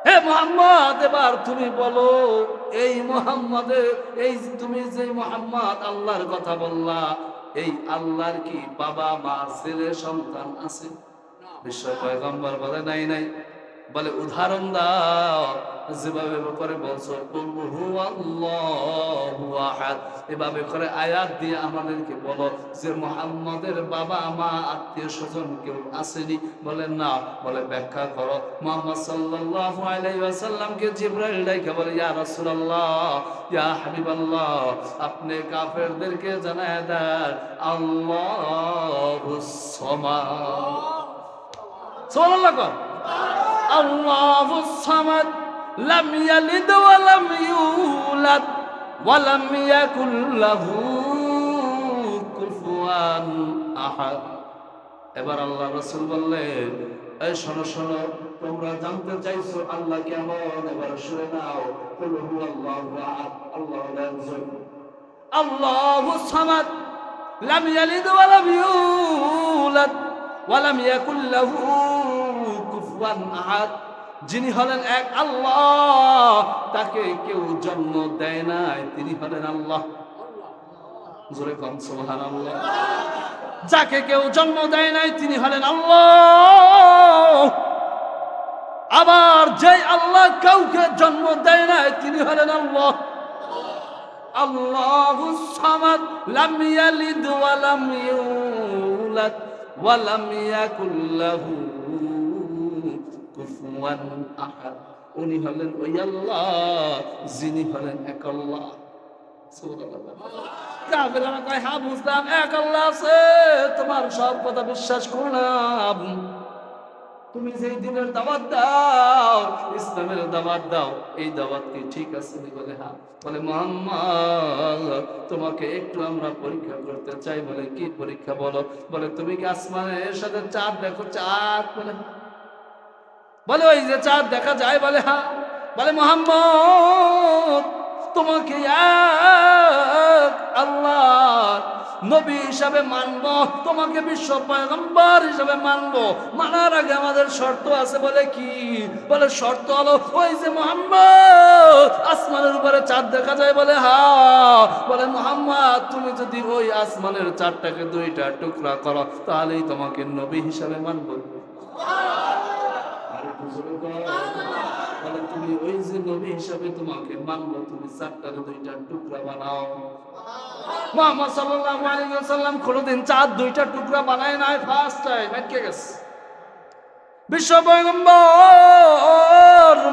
হে মুহাম্মদ এবার তুমি বলো এই মুহাম্মাদের, এই তুমি যে মুহাম্মদ আল্লাহর কথা বললা, এই আল্লাহর কি বাবা মা ছেলে সন্তান আছে? বিশ্ব পয়গম্বর বলে নাই নাই। বলে উদাহরণ দাও, যেভাবে করে বলছো কুল হুয়াল্লাহু আহাদ, এভাবে করে আয়াত দিয়ে আমাদেরকে বলো যে মুহাম্মাদের বাবা মা আত্মীয় স্বজন কেউ আসেনি? বলে না। বলে ব্যাখ্যা করো। মুহাম্মদ সাল্লাল্লাহু আলাইহি ওয়াসাল্লামকে জিবরাইল ডাইকা বলে, ইয়া রাসূলুল্লাহ, ইয়া হাবিবাল্লাহ, আপনি কাফেরদেরকে জানায় দেন আল্লাহুস সামাদ। সুবহানাল্লাহ কর। আল্লাহুস সামাদ লাম ইয়ালিদ ওয়া লাম ইউলাদ ওয়া লাম ইয়াকুল লাহু কুফুয়ান আহাদ। এবার আল্লাহ রাসূল বললেন, এই শোনো শোনো, তোমরা জানতে চাইছো আল্লাহ কেমন, এবার শুনে নাও। কুল হুয়াল্লাহু আহাদ, আল্লাহু একজন। আল্লাহুস সামাদ লাম ইয়ালিদ ওয়া লাম ইউলাদ ওয়া লাম ইয়াকুল লাহু কুফুয়ান আহাদ। যিনি হলেন এক আল্লাহ, তাকে কেউ জন্ম দেয় নাই, তিনি হলেন আল্লাহ। জোরে কম সুবহানাল্লাহ। যাকে কেউ জন্ম দেয় নাই তিনি হলেন আল্লাহ। আবার যে আল্লাহ কাউকে জন্ম দেয় নাই তিনি হলেন আল্লাহ। আল্লাহুস সামাদ লাম ইয়ালিদ ওয়া লাম ইউলাদ ওয়া লাম ইয়াকুল লাহু কুফুয়ান আহাদ। উনি হলেন ওই আল্লাহ যিনি হলেন এক আল্লাহ। সুবহানাল্লাহ। কাফেররা কয় হ্যাঁ বুঝলাম এক আল্লাহ আছে, তোমার সব কথা বিশ্বাস করলাম, তুমি যেই দিনের দাওয়াত দাও, ইসলামের দাওয়াত দাও, এই দাওয়াত কি ঠিক আছে? বলে হ্যাঁ। বলে মুহাম্মদ তোমাকে একটু আমরা পরীক্ষা করতে চাই। বলে কি পরীক্ষা বলো? বলে তুমি কি আসমানের সাথে চাঁদ দেখো? চাঁদ বলে বলে ওই যে চাঁদ দেখা যায়। বলে হ্যাঁ। বলে মুহাম্মদ তোমাকে এক আল্লাহ নবী হিসাবে মানবো, তোমাকে বিশ্ব পয়গম্বর হিসাবে মানবো, মানার আগে আমাদের শর্ত আছে। বলে কি? বলে শর্ত হলো ওই যে মুহাম্মদ আসমানের উপরে চাঁদ দেখা যায়। বলে হ্যাঁ। বলে মুহাম্মদ তুমি যদি ওই আসমানের চাঁদটাকে দুইটা টুকরা করো তাহলেই তোমাকে নবী হিসাবে মানবো। বলে তুমি ওই যে নবী হিসাবে তোমাকে মানবো, তুমি চাঁদটাকে দুইটা টুকরা বানাও। মুহাম্মদ সাল্লাল্লাহু আলাইহি ওয়াসাল্লাম কোনদিন চাঁদ দুইটা টুকরা বানায় নাই, ফার্স্ট টাইম আটকে গেছে। বিশ্ব পয়গম্বর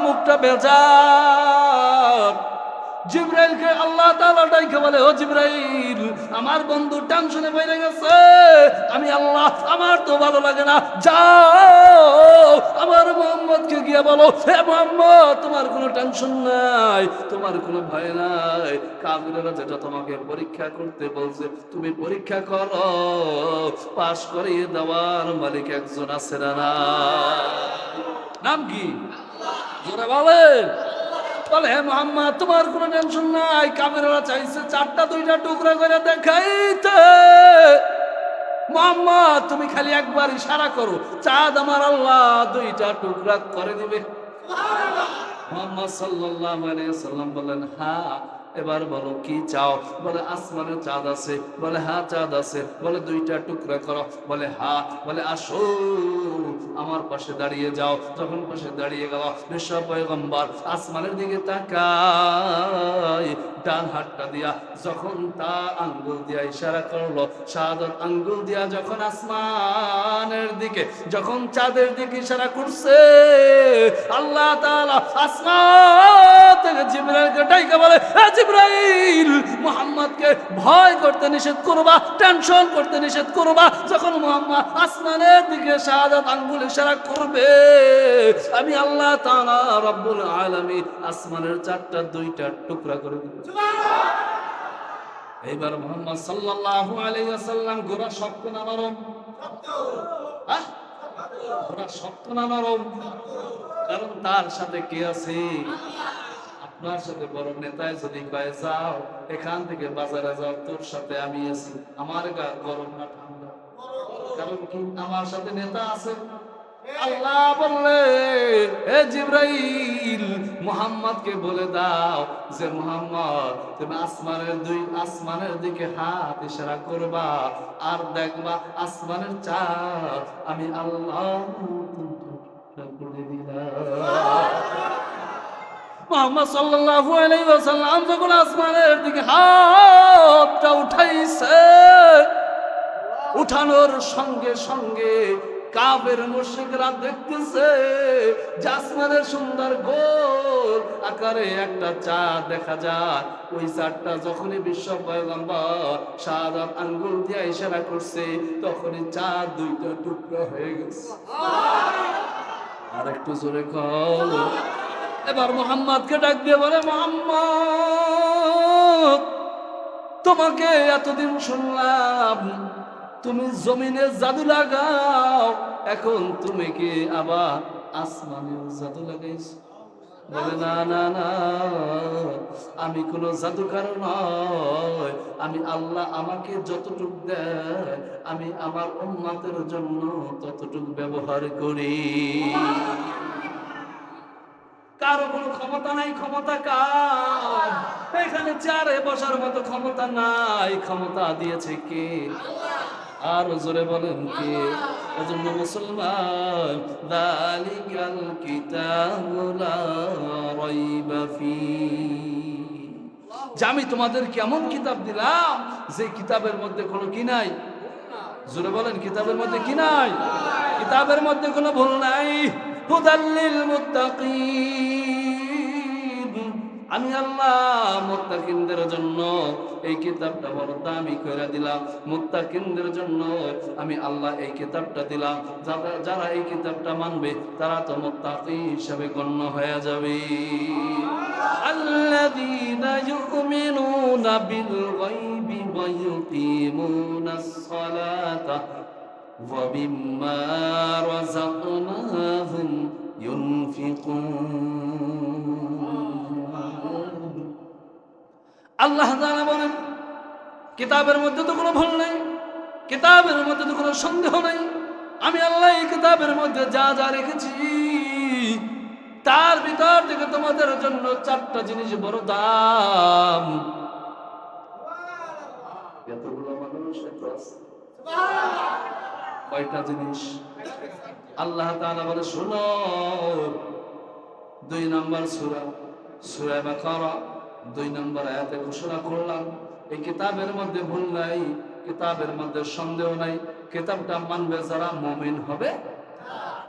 মুখটা বেজার। জিবরাইলকে আল্লাহ তাআলা ডাইকে বলে ও জিবরাইল আমার বন্ধু টেনশনে পড়ে গেছে, আমি আল্লাহ আমার তো ভালো লাগে না, যাও আমার মুহাম্মদকে গিয়ে বলো হে মুহাম্মদ তোমার কোনো টেনশন নাই, তোমার কোনো ভয় নাই, কাফিররা যেটা তোমাকে পরীক্ষা করতে বলছে তুমি পরীক্ষা করো, পাশ করিয়ে দেওয়ার মালিক একজন আছে না? নাম কি? জোরে বলেন। বলে হে মুহাম্মদ তোমার কোনো টেনশন নাই, কাফেররা চাইছে চারটা দুইটা টুকরা করে দেখাইতে, মুহাম্মদ তুমি খালি একবার ইশারা করো, চাঁদ আমার আল্লাহ দুইটা টুকরা করে দিবে। মুহাম্মদ সাল্লাল্লাহু আলাইহি ওয়াসাল্লাম বলেন হ্যাঁ, এবার বলো কি চাও? বলে আসমানে চাঁদ আছে। বলে হ্যাঁ চাঁদ আছে। বলে দুইটা টুকরা করো। বলে হ্যাঁ। বলে আসো আমার পাশে দাঁড়িয়ে যাও। যখন পাশে দাঁড়িয়ে গেল বিশ্ব পয়গম্বর আসমানের দিকে তাকায়, ডান হাতটা দিয়া যখন তা আঙ্গুল দিয়া ইশারা করলো, শাহাদাত আঙ্গুল দিয়া যখন আসমানের দিকে যখন চাঁদের দিকে ইশারা করছে, আল্লাহ তাআলা আসমান থেকে জিবরাইলকে ডাইকা বলে জিবরাইল মুহাম্মদকে ভয় করতে নিষেধ করবা, টেনশন করতে নিষেধ করবা, যখন মুহাম্মদ আসমানের দিকে শাহাদাত আঙ্গুল ইশারা করবে আমি আল্লাহ তাআলা রব্বুল আলামিন আসমানের চারটা দুইটা টুকরা করে দেব। এইবার মুহাম্মদ সাল্লাল্লাহু আলাইহি ওয়াসাল্লাম গোরা শক্ত না নরম? গোরা শক্ত না নরম? কারণ তার সাথে কে আছে? আপনার সাথে বড় নেতায় যদি কয়ে যাও এখান থেকে বাজারে যাও, তোর সাথে আমি আছি, আমার গা গরম না ঠান্ডা? কারণ কি? আমার সাথে নেতা আছে। আল্লাহ বললেন হে জিবরাইল মুহাম্মদকে বলে দাও যে মুহাম্মদ তুমি আসমানের দিকে হাত ইশারা করবা আর দেখবা আসমানের চাঁদ আমি আল্লাহ করে দিলাম। মুহাম্মদ সাল্লাল্লাহু আলাইহি ওয়াসাল্লাম যখন আসমানের দিকে হাতটা উঠাইছে, উঠানোর সঙ্গে সঙ্গে কাফের মুশরিকরা দেখতেছে যে আসমানের সুন্দর গোল আকারে একটা চাঁদ দেখা যায়। ওই চাঁদটা যখনই বিশ্ব পয়গম্বর শাহাদাত আঙ্গুল দিয়ে ইশারা করছে তখনই চাঁদ দুইটা টুকরা হয়ে গেছে। আর একটু জোরে কর। এবার মুহাম্মদকে ডাক দিয়ে বলে মুহাম্মদ তোমাকে এতদিন শুনলাম তুমি জমিনে জাদু লাগাও, এখন তুমি কি আবার আসমানে জাদু লাগাইছো? বলে না না না, আমি কোনো জাদুকর নয়, আমি আল্লাহ আমাকে যতটুক দেয় আমি আমার উম্মতের জন্য ততটুক ব্যবহার করি। কারো কোনো ক্ষমতা নাই, ক্ষমতা কার? এখানে চেয়ারে বসার মতো ক্ষমতা নাই, ক্ষমতা দিয়েছে কে? আর জোরে বলেন কে? এজন্য মুসলমান, যালিকাল কিতাবু লা রাইবা ফীহি, যে আমি তোমাদের কেমন কিতাব দিলাম যে কিতাবের মধ্যে কোনো কি নাই? জোরে বলেন, কিতাবের মধ্যে কি নাই? কিতাবের মধ্যে কোনো ভুল নাই। হুদাল্লিল মুত্তাকিন, আমি আল্লাহ মুত্তাকিনদের জন্য এই কিতাবটা বড় দামি করে দিলাম। মুত্তাকিনদের জন্য আমি আল্লাহ এই কিতাবটা দিলাম, যারা এই কিতাবটা মানবে তারা তো মুত্তাকি হিসেবে গণ্য হয়ে যাবে। আল্লাযীনা ইউমিনুনা বিল গায়বি ওয়া ইউকিমুনাস সালাতা ওয়া মিম্মা রাযাকনাহুম ইউনফিকুন। আল্লাহ তাআলা বলেন, কিতাবের মধ্যে তো কোনো ভুল নেই, কিতাবের মধ্যে তো কোনো সন্দেহ নেই। আমি আল্লাহ এই কিতাবের মধ্যে যা যা রেখেছি তার ভিতর থেকে তোমাদের জন্য 4টা জিনিস বড় দাম। এতগুলো মানুষ এত আছে, কয়টা জিনিস? আল্লাহ তাআলা বলে, শোনো, 2 নম্বর সূরা, সূরা বাকারা 2 নম্বর আয়াতে ঘোষণা করলাম এই কিতাবের মধ্যে ভুল নাই, কিতাবের মধ্যে সন্দেহ নাই। কিতাবটা মানবে যারা মুমিন হবে,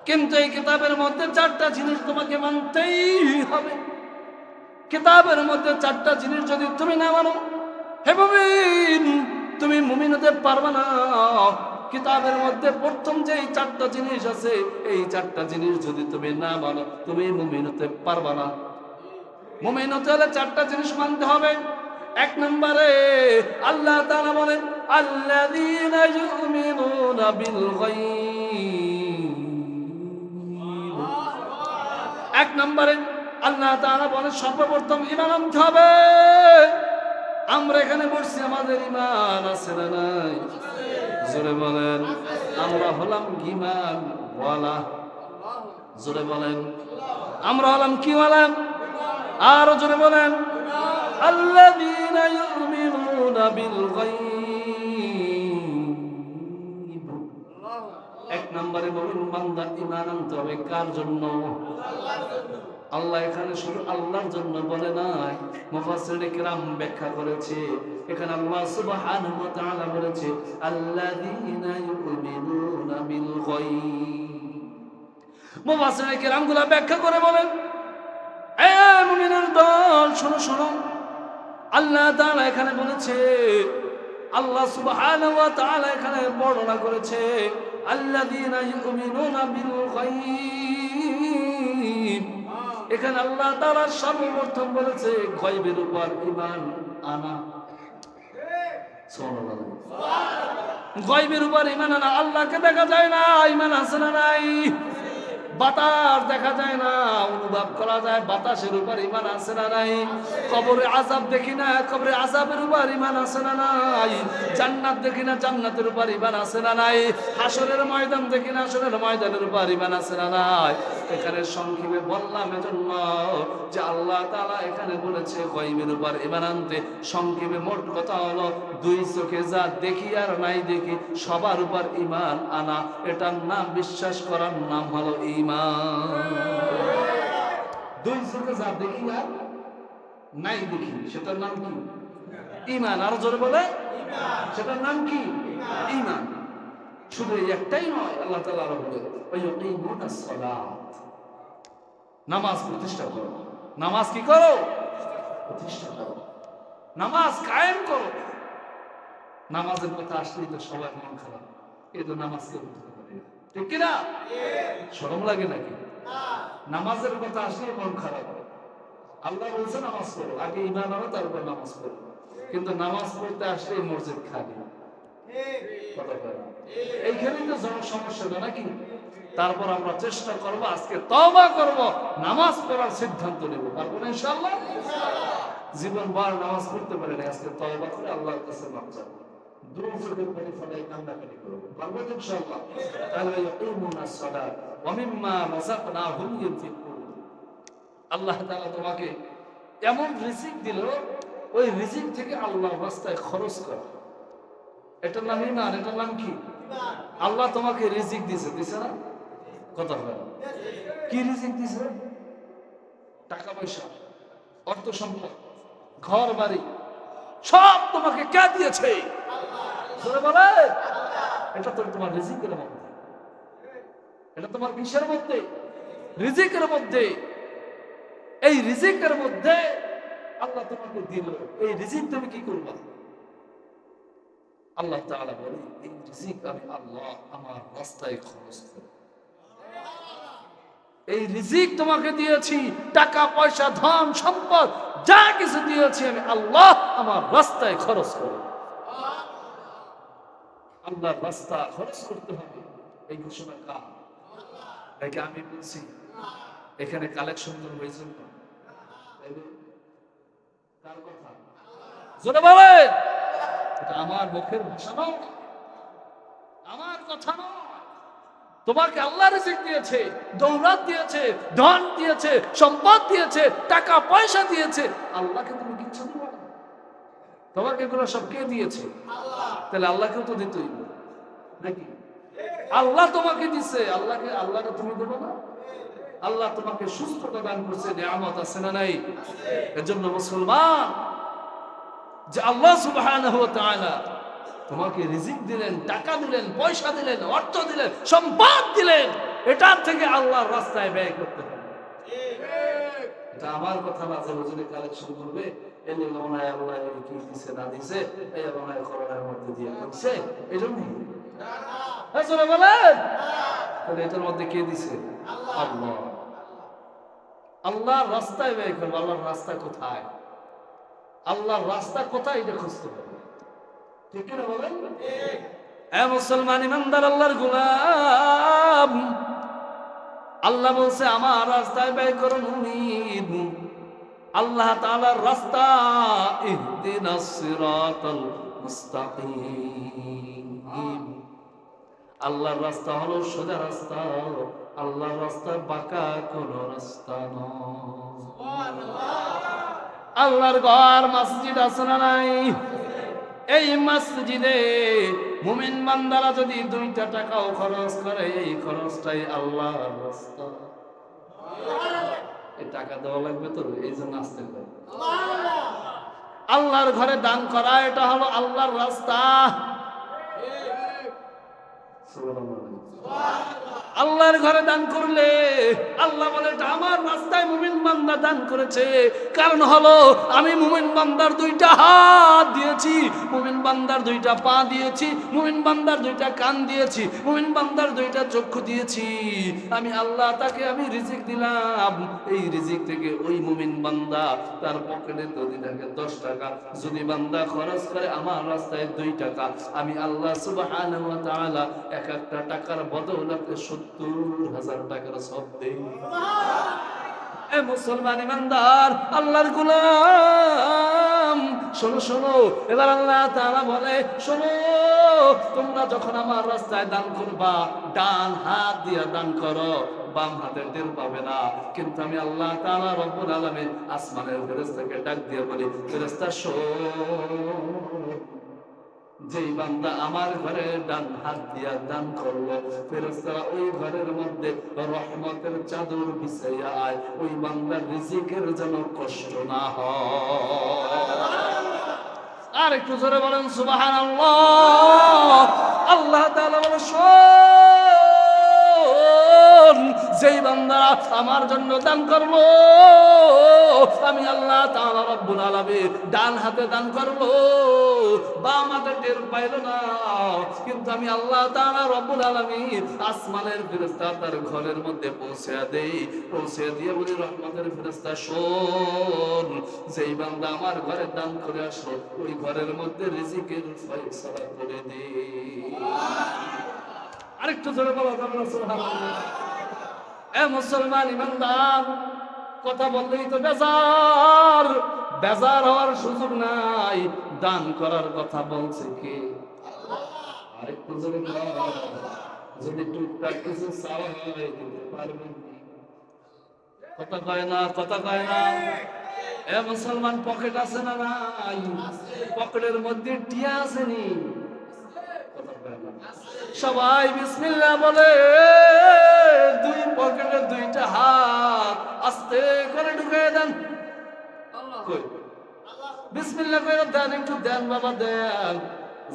কিন্তু এই কিতাবের মধ্যে 4টা জিনিস তোমাকে মানতেই হবে। কিতাবের মধ্যে 4টা জিনিস যদি তুমি না মানো, হে মুমিন, তুমি মুমিন হতে পারবে না। কিতাবের মধ্যে প্রথম যে 4টা জিনিস আছে, এই 4টা জিনিস যদি তুমি না মানো, তুমি মুমিন হতে পারবে না। মুমিন হতে হলে 4টা জিনিস মানতে হবে। 1 নম্বরে আল্লাহ তাআলা বলেন, আল্লাযীনা ইউমিনুনা বিল গায়ব। 1 নম্বরে আল্লাহ তাআলা বলেন, সর্বপ্রথম ঈমান আনতে হবে। আমরা এখানে বসছি, আমাদের ঈমান আছে না নাই? জোরে বলেন, আমরা হলাম ঈমান ওয়ালা। জোরে বলেন, আমরা হলাম কি ওয়ালা? আর জোরে বলেন, আল্লাযীনা ইউমিনুনা বিল গায়ব। 1 নম্বরে মুমিন বান্দা ঈমান আনতে হবে কার জন্য? আল্লাহ এখানে শুধু আল্লাহর জন্য বলে নাই, মুফাসসিরে কিরাম ব্যাখ্যা করেছে। এখানে আল্লাহ সুবহানাহু ওয়া তাআলা বলেছে, আল্লাযীনা ইউমিনুনা বিল গায়ব। মুফাসসিরে কিরামগুলো ব্যাখ্যা করে বলেন, এ মুমিনের দল, শোনো শোনো, আল্লাহ তাআলা এখানে বলেছে, আল্লাহ সুবহানাহু ওয়া তাআলা এখানে বর্ণনা করেছে, আল্লাযীনা ইউমিনুনা বিল গায়ব। এখানে আল্লাহ তাআলা সর্বপ্রথম বলেছে গায়বের উপর ঈমান আনা। সুবহানাল্লাহ, গায়বের উপর ঈমান আনা। আল্লাহকে দেখা যায় না, ঈমান আছে না নাই? বাতাস দেখা যায় না, অনুভব করা যায়, বাতাসের উপর ঈমান আছে না নাই? কবরে আযাব দেখি না, কবরে আযাবের উপর ঈমান আছে না নাই? জান্নাত দেখি না, জান্নাতের উপর ঈমান আছে না নাই? হাশরের ময়দান দেখি না, হাশরের ময়দানের উপর ঈমান আছে না নাই? এখানে সংক্ষেপে বললাম এজন্য যে আল্লাহ তাআলা এখানে বলেছে গায়বের উপর ঈমান আনতে। সংক্ষেপে মোট কথা হলো, 2 চোখে যা দেখি আর নাই দেখি সবার উপর ঈমান আনা, এটার নাম বিশ্বাস করার নাম হলো ঈমান। 2 চোখে যা দেখি আর নাই দেখি সেটার নাম কি? ঈমান। আর জোরে বলে, সেটার নাম কি? ঈমান। শুধু একটাই নয়, আল্লাহ তাআলা আরো বলে, ওয়াইয়ুকিমুনাস সালাত, নামাজ প্রতিষ্ঠা করো। নামাজ কি করো? প্রতিষ্ঠা করো, নামাজ কায়েম করো। নামাজের কথা আসলেই তো সবার মন খারাপ, এই তো নামাজকে উঠতে পারে, ঠিক কিনা? শরম লাগে নাকি? নামাজের কথা আসলেই মন খারাপ। আল্লাহ বলছে নামাজ পড়ো, আগে ঈমান আনো তারপর নামাজ পড়ো। কিন্তু নামাজ পড়তে আসলেই মসজিদ খালি। এইখানেই তো সমস্যাটা নাকি? তারপর আমরা চেষ্টা করব, আজকে তওবা করব, নামাজ পড়ার সিদ্ধান্ত নেব। পারবো না ইনশাআল্লাহ? জীবন বার নামাজ পড়তে পারে না, আজকে তওবা করে আল্লাহর কাছে মাফ চাইব। দুই চোখের পানি ফেলে কান্নাকাটি করব। পারবো ইনশাআল্লাহ? তাহলে ইয়াকুমুনাস সালাত ওয়া মিম্মা রাযাকনাহুম ইউনফিকুন। আল্লাহ তাআলা তোমাকে এমন রিজিক দিল, ওই রিজিক থেকে আল্লাহর রাস্তায় খরচ কর। এটার নাম ঈমান। এটার নাম কি? আল্লাহ তোমাকে রিজিক দিছে, দিছে না? কথা হয় কি রিজিক দিছে? টাকা পয়সা, অর্থ সম্পদ, ঘর বাড়ি, সব তোমাকে কে দিয়েছে? জোরে বলে। এটা তো তোমার রিজিকের মধ্যে। এটা তোমার কিসের মধ্যে? রিজিকের মধ্যে। এই রিজিকের মধ্যে আল্লাহ তোমাকে দিল, এই রিজিক তুমি কি করবা? আল্লাহ তাআলা বলে, এই রিজিক আমি আল্লাহ আমার রাস্তায় খরচ করব। এই রিজিক তোমাকে দিয়েছি, টাকা পয়সা ধন সম্পদ যা কিছু দিয়েছি আমি আল্লাহ আমার রাস্তায় খরচ করব। আল্লাহর রাস্তা খরচ করতে হবে, এই ঘোষণা কার? একে আমি বলছি? এখানে কালেকশন হয়েছে কার কথা? জোরে বলেন। এটা আমার মুখের ভাষা নয়, আমার কথা নয়। তোমাকে আল্লাহ রিজিক দিয়েছে, দৌলত দিয়েছে, ধন দিয়েছে, সম্পদ দিয়েছে, টাকা পয়সা দিয়েছে। আল্লাহকে তুমি কিচ্ছু দিবে না? তোমাকে এগুলো সব কে দিয়েছে? তাহলে আল্লাহকেও তো দিতেই নাকি? আল্লাহ তোমাকে দিছে, আল্লাহকে তুমি দেবে না? আল্লাহ তোমাকে সুস্থতা দান করছে, নিয়ামত আছে না নাই? এজন্য মুসলমান, যে আল্লাহ সুবহানাহু ওয়া তাআলা তোমাকে রিজিক দিলেন, টাকা দিলেন, পয়সা দিলেন, অর্থ দিলেন, সম্পদ দিলেন, এটার থেকে আল্লাহর রাস্তায় ব্যয় করতে হবে। এটা আমার কথা না যে হুজুরে কালেকশন করবে, এলে মনে হয় আল্লাহ কি দিছে না দিছে, এই মনে হয় করোনার মধ্যে দিয়ে করছে, এই জন্যই আসলে বলেন। তাহলে এটার মধ্যে কে দিছে? আল্লাহ। আল্লাহর রাস্তায় ব্যয় করবো। আল্লাহর রাস্তা কোথায়? আল্লাহর রাস্তা কোথায় এটা খুঁজতে হবে, ঠিক না বলেন? এ মুসলমান ইমানদার আল্লাহর গোলাম, আল্লাহ বলছে আমার রাস্তায় ব্যয় করুন। আল্লাহ তাআলার রাস্তা, ইহদিনাস সিরাতাল মুস্তাকিম। আল্লাহর রাস্তা হলো সোজা রাস্তা, আল্লাহর রাস্তা বাঁকা কোন রাস্তা নয়। আল্লাহর ঘর মসজিদ আছে না নাই? এই মসজিদে মুমিন বান্দারা যদি 2টা টাকাও খরচ করে, এই খরচটাই আল্লাহর রাস্তা। এই টাকা দেওয়া লাগবে তো, এই জন্য আসতে হবে। আল্লাহর ঘরে দান করা, এটা হলো আল্লাহর রাস্তা। আল্লাহর ঘরে দান করলে আল্লাহ বলে এটা আমার রাস্তায় মুমিন বান্দা দান করেছে। কারণ হলো আমি মুমিন বান্দার 2টা হাত দিয়েছি, মুমিন বান্দার 2টা পা দিয়েছি, মুমিন বান্দার 2টা কান দিয়েছি, মুমিন বান্দার 2টা চক্ষু দিয়েছি। আমি আল্লাহ তাকে আমি রিজিক দিলাম। এই রিজিক থেকে ওই মুমিন বান্দা তার পকেটে যদি থাকে 10 টাকা, যদি বান্দা খরচ করে আমার রাস্তায় 2 টাকা, আমি আল্লাহ সুবহানাহু ওয়া তাআলা একটা টাকার বদৌলতে 70,000 টাকার সব দেই। এ মুসলমান ইমানদার আল্লাহর গোলাম, শোনো শোনো, এবার আল্লাহ তাআলা বলে শোনো, তোমরা যখন আমার রাস্তায় দান করবা, ডান হাত দিয়ে দান করো, বাম হাতে টের পাবে না। কিন্তু আমি আল্লাহ তাআলা রব্বুল আলামিন আসমানের ফেরেশতাকে ডাক দিয়ে বলি, ফেরেশতা শোন, যেই বান্দা আমার ঘরে ডান হাত দিয়া দান করলো, ফেরেশতারা ওই ঘরের মধ্যে রহমতের চাদর বিছাইয়া আয়, ওই বান্দার রিজিকের যেন কষ্ট না হয়। আর একটু জোরে বলেন সুবহানাল্লাহ। আল্লাহ তাআলা বলে শোন, যেই বান্দা আমার জন্য দান করলো, আমি আল্লাহ তাআলা রব্বুল আলামিন ডান হাতে দান করলো, বাম হাতে টের পাইল না, কিন্তু আমি আল্লাহ তাআলা রব্বুল আলামিন আসমানের ফেরেশতা তার ঘরের মধ্যে পৌঁছে দিয়ে বলি, রহমতের ফেরেশতা শোন, যেই বান্দা আমার ঘরে দান করে আসলো, ওই ঘরের মধ্যে রিজিকের ফয়সালা করে দে। আরেকটু জোরে বলো সুবহানাল্লাহ। এ মুসলমান ইমানদার, কথা বললেই তো বেজার হওয়ার সুযোগ নাই। দান করার কথা বলছে কে? আরেকটু জোরে বলো। যদি টুকটাক কিছু চাওয়া হয় দিতে পারবেন? কথা কয় না, কথা কয় না। এ মুসলমান, পকেট আছে না নাই? পকেটের মধ্যে টিয়া আছে নি? কথা কয় না। সবাই বিসমিল্লাহ বলে, দুই পকেটে দুইটা হাত আস্তে করে ঢুকিয়ে দেন। কই? বিসমিল্লাহ করে দেন, একটু দেন বাবা দেন।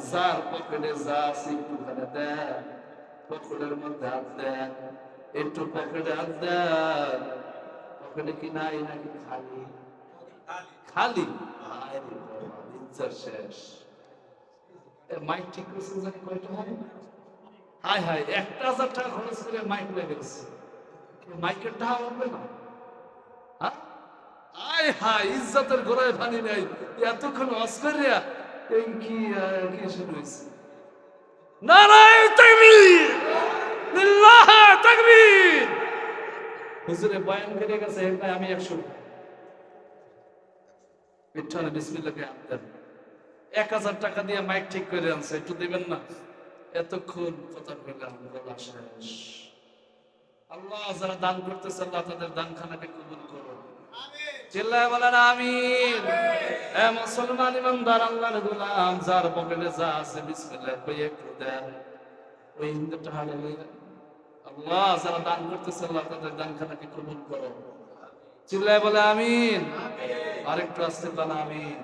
যার পকেটে যা আছে একটুখানে দেন, পকেটের মধ্যে হাত দেন, একটু পকেটে হাত দেন। পকেটে কি নাই নাকি খালি? খালি। আরে বাবা, ইজ্জত শেষ। এ মাইক ঠিক করছেন জানি কয়টা হবে? হায় হায়, 1,000 টাকা খরচ করে মাইক লেগেছে, মাইকের টাকা উঠবে না? হ্যাঁ, আয় হায়, ইজ্জতের গোড়ায় পানি নাই। এতক্ষণ অস্করিয়া এই কি কি শুরু হয়েছে? নারায়ে তাকবীর, লিল্লাহি তাকবীর। হুজুরে বয়ান করে গেছে, এটাই আমি 100 পিছনে বিসমিল্লাহ কে আনতেন। 1,000 টাকা দিয়ে মাইক ঠিক করে আনছে, একটু দিবেন না? এতক্ষণ কথা বললাম, গলা শেষ। আল্লাহ যারা দান করতেছে, আল্লাহ তাদের দানখানাকে কবুল করুন। চিল্লায় বলেন আমিন। এ মুসলমান ইমানদার আল্লাহর গোলাম, যার পকেটে যা আছে বিসমিল্লাহ কই একটু দেন, ওই হিন্দুটা হালেলুয়া। আল্লাহ যারা দান করতেছে, আল্লাহ তাদের দানখানাকে কবুল করো। চিল্লায় বলে আমিন। আরেকটু আসতে বলেন আমিন।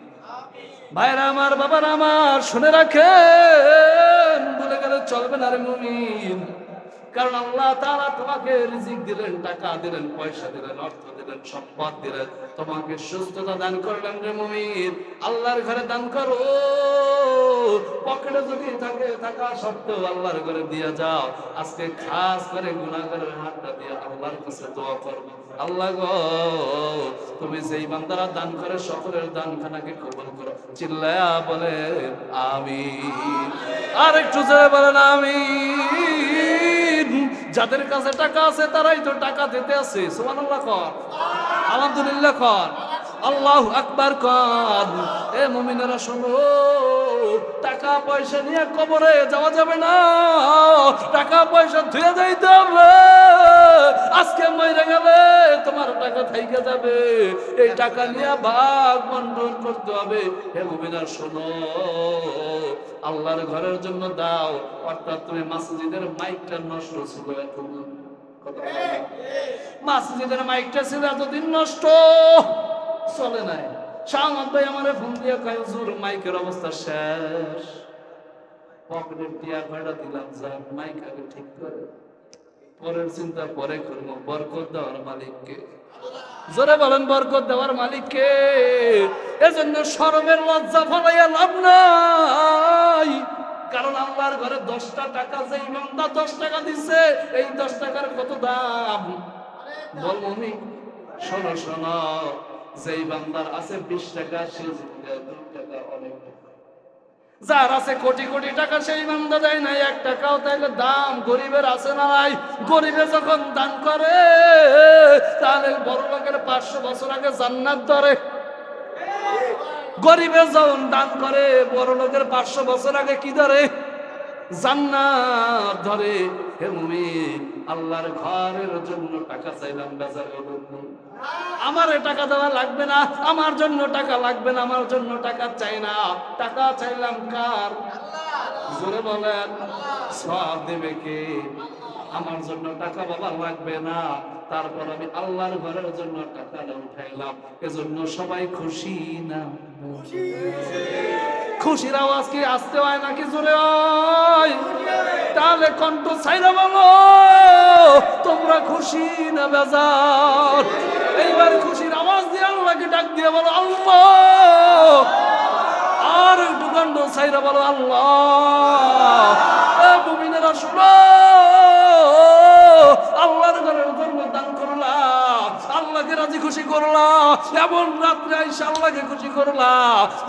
ভাইরা আমার, বাবারা আমার, শুনে রাখেন, বলে গেলে চলবে না রে মুমিন। কারণ আল্লাহ তাআলা তোমাকে রিজিক দিলেন, টাকা দিলেন, পয়সা দিলেন, অর্থ দিলেন, সম্পদ দিলেন, তোমাকে সুস্থতা দান করলেন রে মুমিন। আল্লাহর ঘরে দান করো। পকেটে যদি থাকে, থাকা সত্ত্বেও আল্লাহর ঘরে দিয়ে যাও। আজকে খাস করে গুনাহগারের হাতটা দিয়ে আল্লাহর কাছে দোয়া করবে, আল্লাহ গো, তুমি যেই বান্দারা দান করে সকলের দানখানাকে কবুল করো। চিল্লায়া বলে আমিন। আর একটু জোরে বলেন আমিন। যাদের কাছে টাকা আছে তারাই তো টাকা দিতে আছে। সুবহানাল্লাহ কর, আলহামদুলিল্লাহ কর, আল্লাহু আকবার কর। এ মুমিনেরা শোনো, টাকা পয়সা নিয়ে কবরে যাওয়া যাবে না, টাকা পয়সা ধুয়ে যাইতে হবে। আজকে মরে গেলে তোমার টাকা থাইকে যাবে, এই টাকা নিয়ে ভাগ বন্টন করতে হবে। হে মুমিনা শোনো, আল্লাহর ঘরের জন্য দাও। অর্থাৎ তুমি মসজিদের মাইকটা নষ্ট ছিল এখন, মসজিদের মাইকটা ছিল এতদিন নষ্ট, চলে নাই। শাহমাদ ভাই আমারে ফোন দিয়ে কয় হুজুর মাইকের অবস্থা শেষ। পকেটের টিয়া কয়টা দিলাম, যা মাইক আগে ঠিক করে, পরের চিন্তা পরে করবো। বরকত দেওয়ার মালিককে, জোরে বলেন বরকত দেওয়ার মালিককে। এজন্য শরমের লজ্জা ফলাইয়া লাভ নাই। কারণ আল্লাহর ঘরে 10টা টাকা, যে ইমানদা 10 টাকা দিচ্ছে, এই 10 টাকার কত দাম বলবনি? শোনো শোনো, যেই বান্দার আছে 20 টাকা, সে 2 টাকা অনেক। যার আছে কোটি কোটি টাকা, সেই বান্দা দেয় নাই 1 টাকাও। তাইলে দাম গরিবের আছে না নাই? গরিবে যখন দান করে, তাহলে বড় লোকের 500 বছর আগে জান্নাত ধরে। গরিবে যখন দান করে, বড় লোকের 500 বছর আগে কি ধরে? জান্নাত ধরে। হে মুমিন, আল্লাহর ঘরের জন্য টাকা চাইলাম, বেজার হলো না। আমারে টাকা দেওয়া লাগবে না, আমার জন্য টাকা লাগবে না, আমার জন্য টাকা চাই না। টাকা চাইলাম কার? জোরে বলেন, সব দেবে কে? আমার জন্য টাকা বাবা লাগবে না, তারপর আমি আল্লাহর ঘরের জন্য টাকাটা উঠাইলাম। এজন্য সবাই খুশি না? খুশির আওয়াজ কি আসতে হয় নাকি জোরে হয়? তাহলে কণ্ঠ ছাইরা বলো, তোমরা খুশি না বেজার? এইবার খুশির আওয়াজ দিয়ে আল্লাহকে ডাক দিয়ে বলো আল্লাহ। আর একটু কণ্ঠ ছাইরা বলো আল্লাহ। এ মুমিনেরা শোনো, আল্লাহর ঘরের জন্য দান করলা, আল্লাহকে রাজি খুশি করলা, এমন রাত্রে আইসা আল্লাহকে খুশি করলা,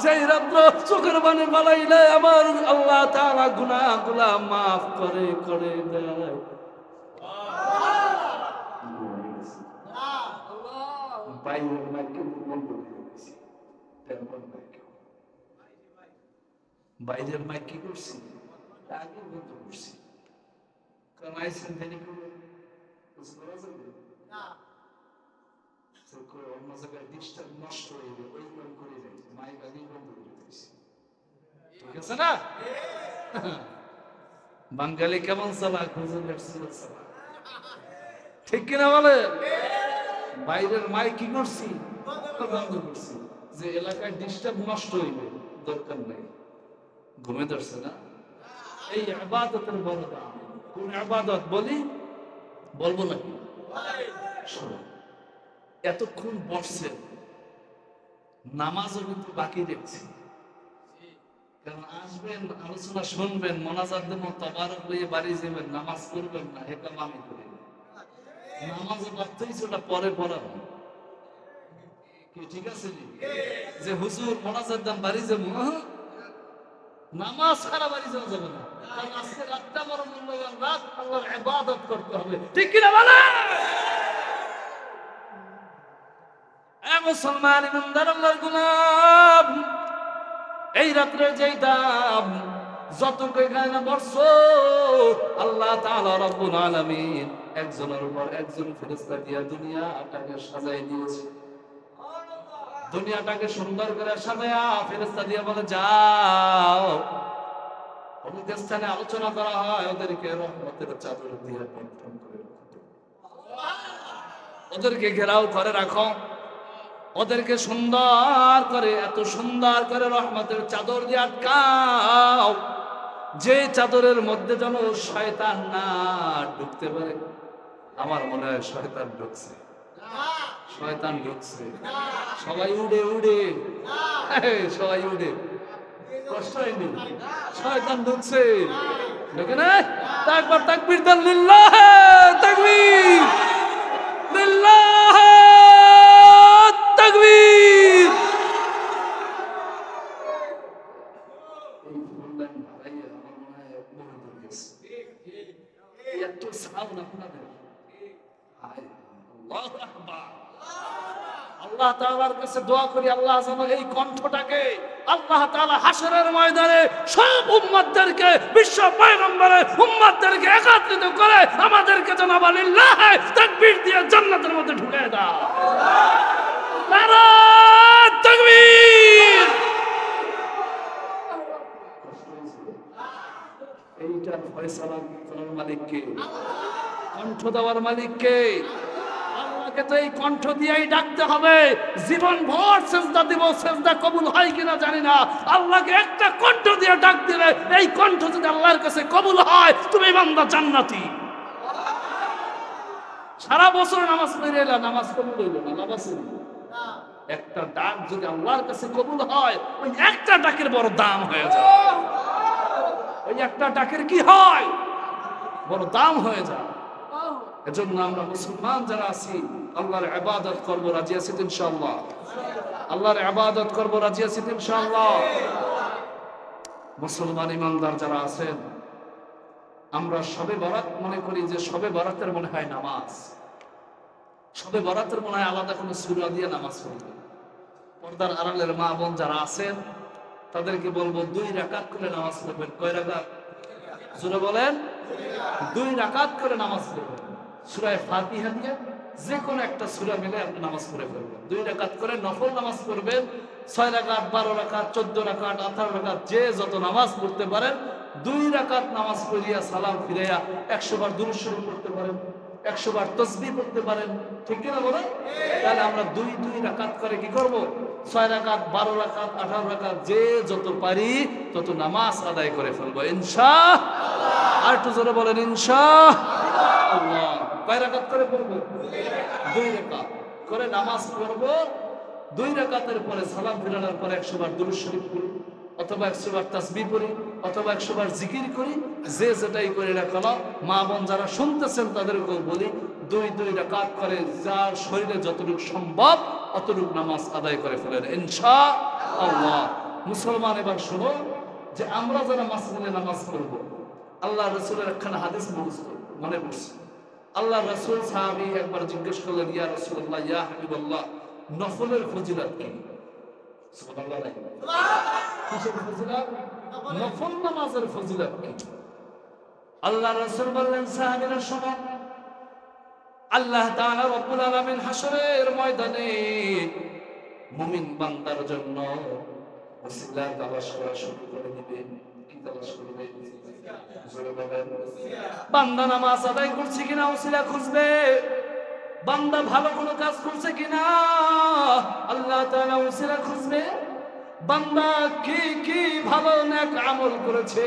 যেই রাত্র চোখের পানি ফালাইলে আমার আল্লাহ তাআলা গুনাহগুলা মাফ করে করে দেয়। বাইরের মাইকে বন্ধ করে দিয়েছি, বাইরের মাইক কি করছি? আগে বন্ধ করছি, কারণ আইসেন দেরি করবো না। অন্য জায়গায় ডিস্টার্ব নষ্ট হয়ে যাবে, ওই কাম করে যাই মাইক আগেই বন্ধ করে দিয়েছি, ঠিক আছে না? বাঙালি কেমন চালাক, হুজুর চালাক, ঠিক কিনা বলে? বাইরের মাইক কি করছি, বন্ধ করছি, যে এলাকায় ডিস্টার্ব নষ্ট হইবে, দরকার নেই। ঘুমে ধরছে না? এই ইবাদতের বড় দাম। কোন ইবাদত বলি, বলবো নাকি? এতক্ষণ বসছেন, নামাজও কিন্তু বাকি দেখছি, কারণ আসবেন, আলোচনা শুনবেন, মোনাজাত দেব, তাবারক হয়ে বাড়ি যাবেন, নামাজ পড়বেন না, এটা আমি করি। নামাজ বাড়তেই ওটা পরে পড়াবো, কি ঠিক আছে? যে হুজুর মোনাজাত দাম বাড়ি যাবো, নামাজ ছাড়া বাড়ি যাওয়া যাবে না, কারণ আজকে রাতটা বড় মূল্যবান রাত, আল্লাহর ইবাদত করতে হবে, ঠিক কিনা বলে? মুসলমান ইমানদার আল্লাহর গোলাম, এই রাত্রে যেই দাম যতটুকু এখানে বসছো, আল্লাহ তাআলা রব্বুল আলামিন একজনের উপর একজন ফেরেশতা দিয়ে দুনিয়াটাকে সাজাই দিয়েছে। দুনিয়াটাকে সুন্দর করে সাজায়া ফেরেশতা দিয়ে বলে, যাও অমুক স্থানে আলোচনা করা হয়, ওদেরকে রহমতের চাদর দিয়ে বন্ধন করে রাখো, ওদেরকে ঘেরাও করে রাখো, ওদেরকে সুন্দর করে, এত সুন্দর করে রহমতের চাদর দিয়ে আটকাও, যে চাদরের মধ্যে যেন শয়তান না ঢুকতে পারে। আমার মনে হয় শয়তান ঢুকছে, শয়তান ঢুকছে, সবাই উড়ে উড়ে, সবাই উড়ে, কষ্ট হয়নি, শয়তান ঢুকছে, ঢুকে না? তাকবীর তাকবীর দেন, লিল্লাহ তাকবীর, লিল্লাহ তাকবীর। এই ফুলদান ভাইয়া আমার মনে হয় বড় দূর গেছে, এত সাউন্ড আপনাদের, আল্লাহু আকবার। আল্লাহ তাআলার কাছে দোয়া করি, আল্লাহ যেন এই কণ্ঠটাকে আল্লাহ তাআলা হাশরের ময়দানে সব উম্মতদেরকে, বিশ্ব পয়গম্বরের উম্মতদেরকে একত্রিত করে আমাদেরকে যেন লিল্লাহ তাকবীর দিয়ে জান্নাতের মধ্যে ঢুকিয়ে দাও। নারায়ে তাকবীর। এইটার ফয়সালা করার মালিক কে? কণ্ঠ দেওয়ার মালিক কে? আল্লাহকে তো এই কণ্ঠ দিয়েই ডাকতে হবে। জীবন ভর সেজদা দিব, সেজদা কবুল হয় কিনা জানি না, আল্লাহকে একটা কণ্ঠ দিয়ে ডাক দিলে, এই কণ্ঠ যদি আল্লাহর কাছে কবুল হয়, তুমি বান্দা জান্নাতি। সারা বছর নামাজ পড়ে এলা, নামাজ কবুল হইল না, নামাজ একটা ডাক যদি আল্লাহর কাছে কবুল হয়, ওই একটা ডাকের বড় দাম হয়ে যায়। ওই একটা ডাকের কি হয়? বড় দাম হয়ে যায়। এজন্য আমরা মুসলমান যারা আছি, আল্লাহর ইবাদত করব, রাজি আছি ইনশাআল্লাহ? আল্লাহর ইবাদত করব, রাজি আছি ইনশাআল্লাহ? মুসলমান ইমানদার যারা আছেন, আমরা শবে বরাত মনে করি যে শবে বরাতের মনে হয় নামাজ, শবে বরাতের মনে হয় আলাদা কোনো সূরা দিয়ে নামাজ পড়বে। পর্দার আড়ালের মা বোন যারা আছেন, তাদেরকে বলবো 2 রাকাত করে নামাজ পড়বেন। কয় রাকাত? জোরে বলেন। 2 রাকাত করে নামাজ পড়বেন। সূরা ফাতিহা দিয়ে যে কোনো একটা সূরা মিলে আপনি নামাজ পড়ে ফেলবেন। 2 রাকাত করে নফল নামাজ পড়বেন। 6 রাকাত, 12 রাকাত, 14 রাকাত, 18 রাকাত, যে যত নামাজ পড়তে পারেন। 2 রাকাত নামাজ পড়িয়া সালাম ফিরাইয়া 100 বার দুরূদ শরীফ পড়তে পারেন, 100 বার তাসবিহ পড়তে পারেন, ঠিক কি না বলেন? তাহলে আমরা 2 রাকাত করে কি করব? 6 রাকাত, 12 রাকাত, 18 রাকাত, যে যত পারি তত নামাজ আদায় করে ফেলবো ইনশাআল্লাহ। আর একটু জোরে বলেন ইনশাআল্লাহ। কয় রাকাত করে পড়বো? 2 রাকাত করে নামাজ পড়বো। 2 রাকাতের পরে সালাম ফিরানোর পরে 100 বার দুরূদ শরীফ পড়ি, অথবা 100 বার তাসবিহ পড়ি, অথবা 100 বার জিকির করি, যে যেটাই করে রাখলাম। মা বোন যারা শুনতেছেন তাদেরকেও বলি, 2 রাকাত করে যার শরীরে যতটুকু সম্ভব অতটুকু নামাজ আদায় করে ফেলেন ইনশাআল্লাহ। মুসলমান এবার শোনো যে আমরা যারা মসজিদে নামাজ পড়বো, আল্লাহ রাসূলের একখানা হাদিস মনে পড়ছে। আল্লাহ রাসূল সাহাবী একবার জিজ্ঞেস করলেন, ইয়া রাসূলুল্লাহ, ইয়া হাবিবাল্লাহ, নফলের ফজিলত কি? সুবহানাল্লাহ। কিসের ফজিলত? নফল নামাজের ফজিলত কি? আল্লাহ রাসূল বললেন, সাহাবীরা শোনো, আল্লাহ তাআলা রব্বুল আলামিন হাসরের ময়দানে মুমিন বান্দার জন্য ওসিলা তালাশ করা শুরু করে দিবেন। কি তালাশ করবে? জোরে বলেন। বান্দা নামাজ আদায় করছে কিনা ওসিলা খুঁজবে, বান্দা ভালো কোনো কাজ করছে কিনা আল্লাহ তাআলা ওসিলা খুঁজবে, বান্দা কি কি ভালো নেক আমল করেছে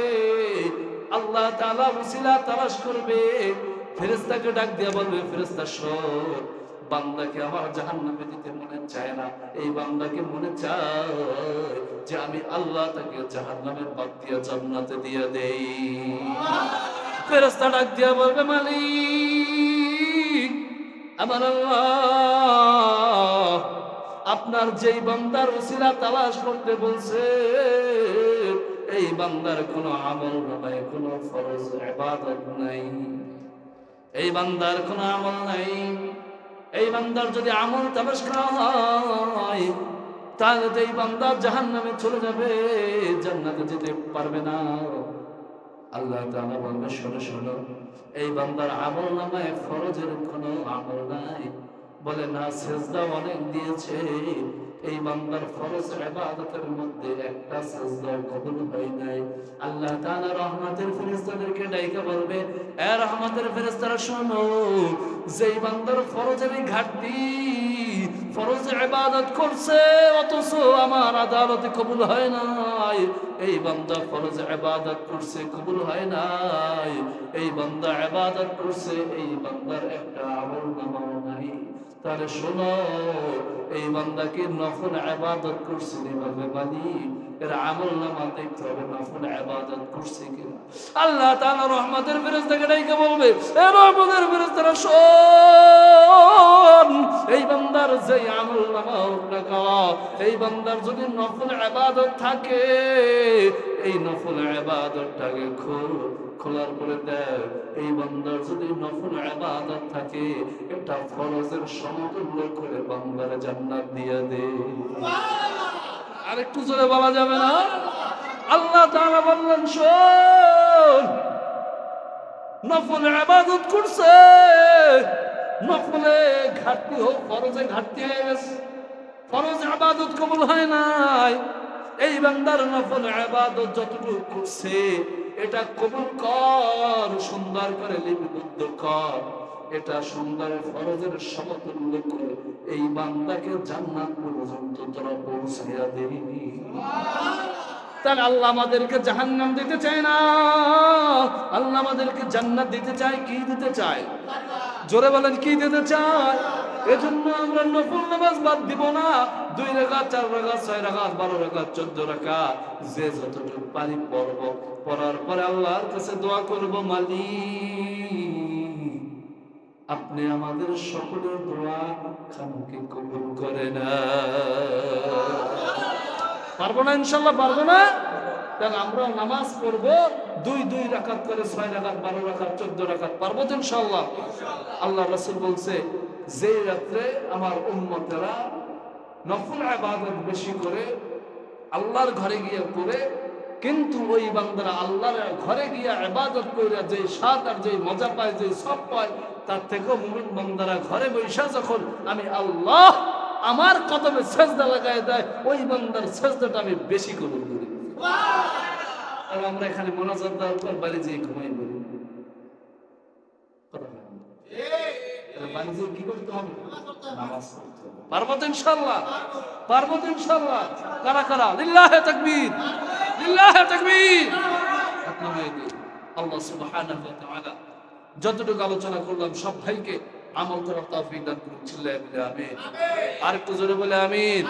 আল্লাহ তাআলা ওসিলা তালাশ করবে। ফেরেশতাকে ডাক দিয়ে বলবে, ফেরেশতা শোন, বান্দাকে আমার জাহান্নামে দিতে মনে চায় না, এই বান্দাকে মনে চায় যে আমি আল্লাহ তাকে জাহান্নামের বাদ দিয়ে জান্নাতে দিয়ে দেই। ফেরেশতা ডাক দিয়ে বলবে, মালিক আমার আল্লাহ, আপনার যেই বান্দার ওসিলা তালাশ করতে বলছে এই বান্দার কোনো আমল নাই, কোনো ফরজ ইবাদত নাই, এই বান্দার কোনো আমল নাই। এই বান্দার যদি আমল তালাশ করা হয় তাহলে তো এই বান্দা জাহান্নামে চলে যাবে, জান্নাতে যেতে পারবে না। আল্লাহ তাআলা বলবে, শোনো শোনো, এই বান্দার আমল নামায় ফরজের কোনো আমল নাই। বলে না, সেজদা অনেক দিয়েছে, এই বান্দার ফরজ ইবাদতের মধ্যে একটা সেজদা কবুল হয় নাই। আল্লাহ তাআলা রহমতের ফেরেশতাদেরকে ডাইকা বলবে, এ রহমতের ফেরেশতারা শোনো, যেই বান্দার ফরজের ঘাটতি, ফরজ ইবাদত করছে অথচ আমার আদালতে কবুল হয় নাই, এই বান্দা ফরজ ইবাদত করছে কবুল হয় নাই, এই বান্দা ইবাদত করছে, এই বান্দার একটা আমল নামাও নাই। তাহলে শোনো, এই বান্দাকে নফল ইবাদত করছে বলবে, মালিক এর আমল নামা দেখতে হবে নফল ইবাদত করছে কিনা। আল্লাহ তাআলা রহমতের ফেরেশতাকে ডাইকা বলবে, এ রহমতের ফেরেশতারা শোন, এই বান্দার যে আমল নামা হোক না কেন, এই বান্দার যদি নফল ইবাদত থাকে এই নফল ইবাদতটাকে খোলার পরে দেখ, এই বান্দার যদি নফল ইবাদত থাকে এটা ফরজের সমতুল্য করে বান্দারে জান্নাত দিয়ে দে। আর একটু জোরে বলা যাবে না? আল্লাহ তাআলা বললেন, শোন, নফল ইবাদত করছে, নফলে ঘাটতি হোক, ফরজে ঘাটতি হয়ে গেছে, ফরজ ইবাদত কবুল হয় নাই, এই বান্দার নফল ইবাদত যতটুকু করছে এটা কবুল কর, সুন্দর করে লিপিবদ্ধ কর, এটা সুন্দর ফরজের সমতুল্য করে এই বান্দাকে জান্নাত পর্যন্ত তোরা পৌঁছাইয়া দিবি। তাহলে আল্লাহ আমাদেরকে জাহান্নাম দিতে চায় না, আল্লাহ আমাদেরকে জান্নাত দিতে চায়। কি দিতে চায়? জোরে বলেন, কি দিতে চায়? এজন্য আমরা নফল নামাজ বাদ দিব না। 2 রাকাত, 4 রাকাত, 6 রাকাত, 12 রাকাত, 14 রাকাত, যে যতটুকু পারি পড়ব, পড়ার পরে আল্লাহর কাছে দোয়া করব, মালিক আপনি আমাদের সকলের দোয়া খানকে কবুল করে না। পারবো না? ইনশাআল্লাহ পারবো না? তাহলে আমরা নামাজ পড়বো 2 রাকাত করে, 6 রাকাত, 12 রাকাত, 14 রাকাত, পারবো তো ইনশাআল্লাহ? আল্লাহ রাসূল বলছে, যে রাত্রে আমার উম্মতেরা নফল ইবাদত বেশি করে আল্লাহর ঘরে গিয়ে করে, কিন্তু ওই বান্দারা আল্লাহর ঘরে গিয়ে ইবাদত করে যে স্বাদ আর যে মজা পায়, যে সব পায়, তার থেকেও মুমিন বান্দারা ঘরে বসে যখন আমি আল্লাহ আমার কদমে সেজদা লাগায় দেয়, ওই বান্দার সেজদাটা আমি বেশি কবুল করি। আর আমরা এখানে মোনাজাত দেওয়ার পর বাড়ি যেয়ে ঘুমাই বলি, বাড়ি যেয়ে কি করতে হবে? নামাজ পড়তে হবে। পারবো তো ইনশাআল্লাহ? পারবো তো ইনশাআল্লাহ? কারা কারা? লিল্লাহে তাকবীর, লিল্লাহে তাকবীর। আল্লাহ সুবহানাহু ওয়া তাআলা যতটুকু আলোচনা করলাম সব ভাইকে আমল করার তৌফিক দান করুন। চিল্লায়ে বলে আমিন। আর একটু জোরে বলে আমিন।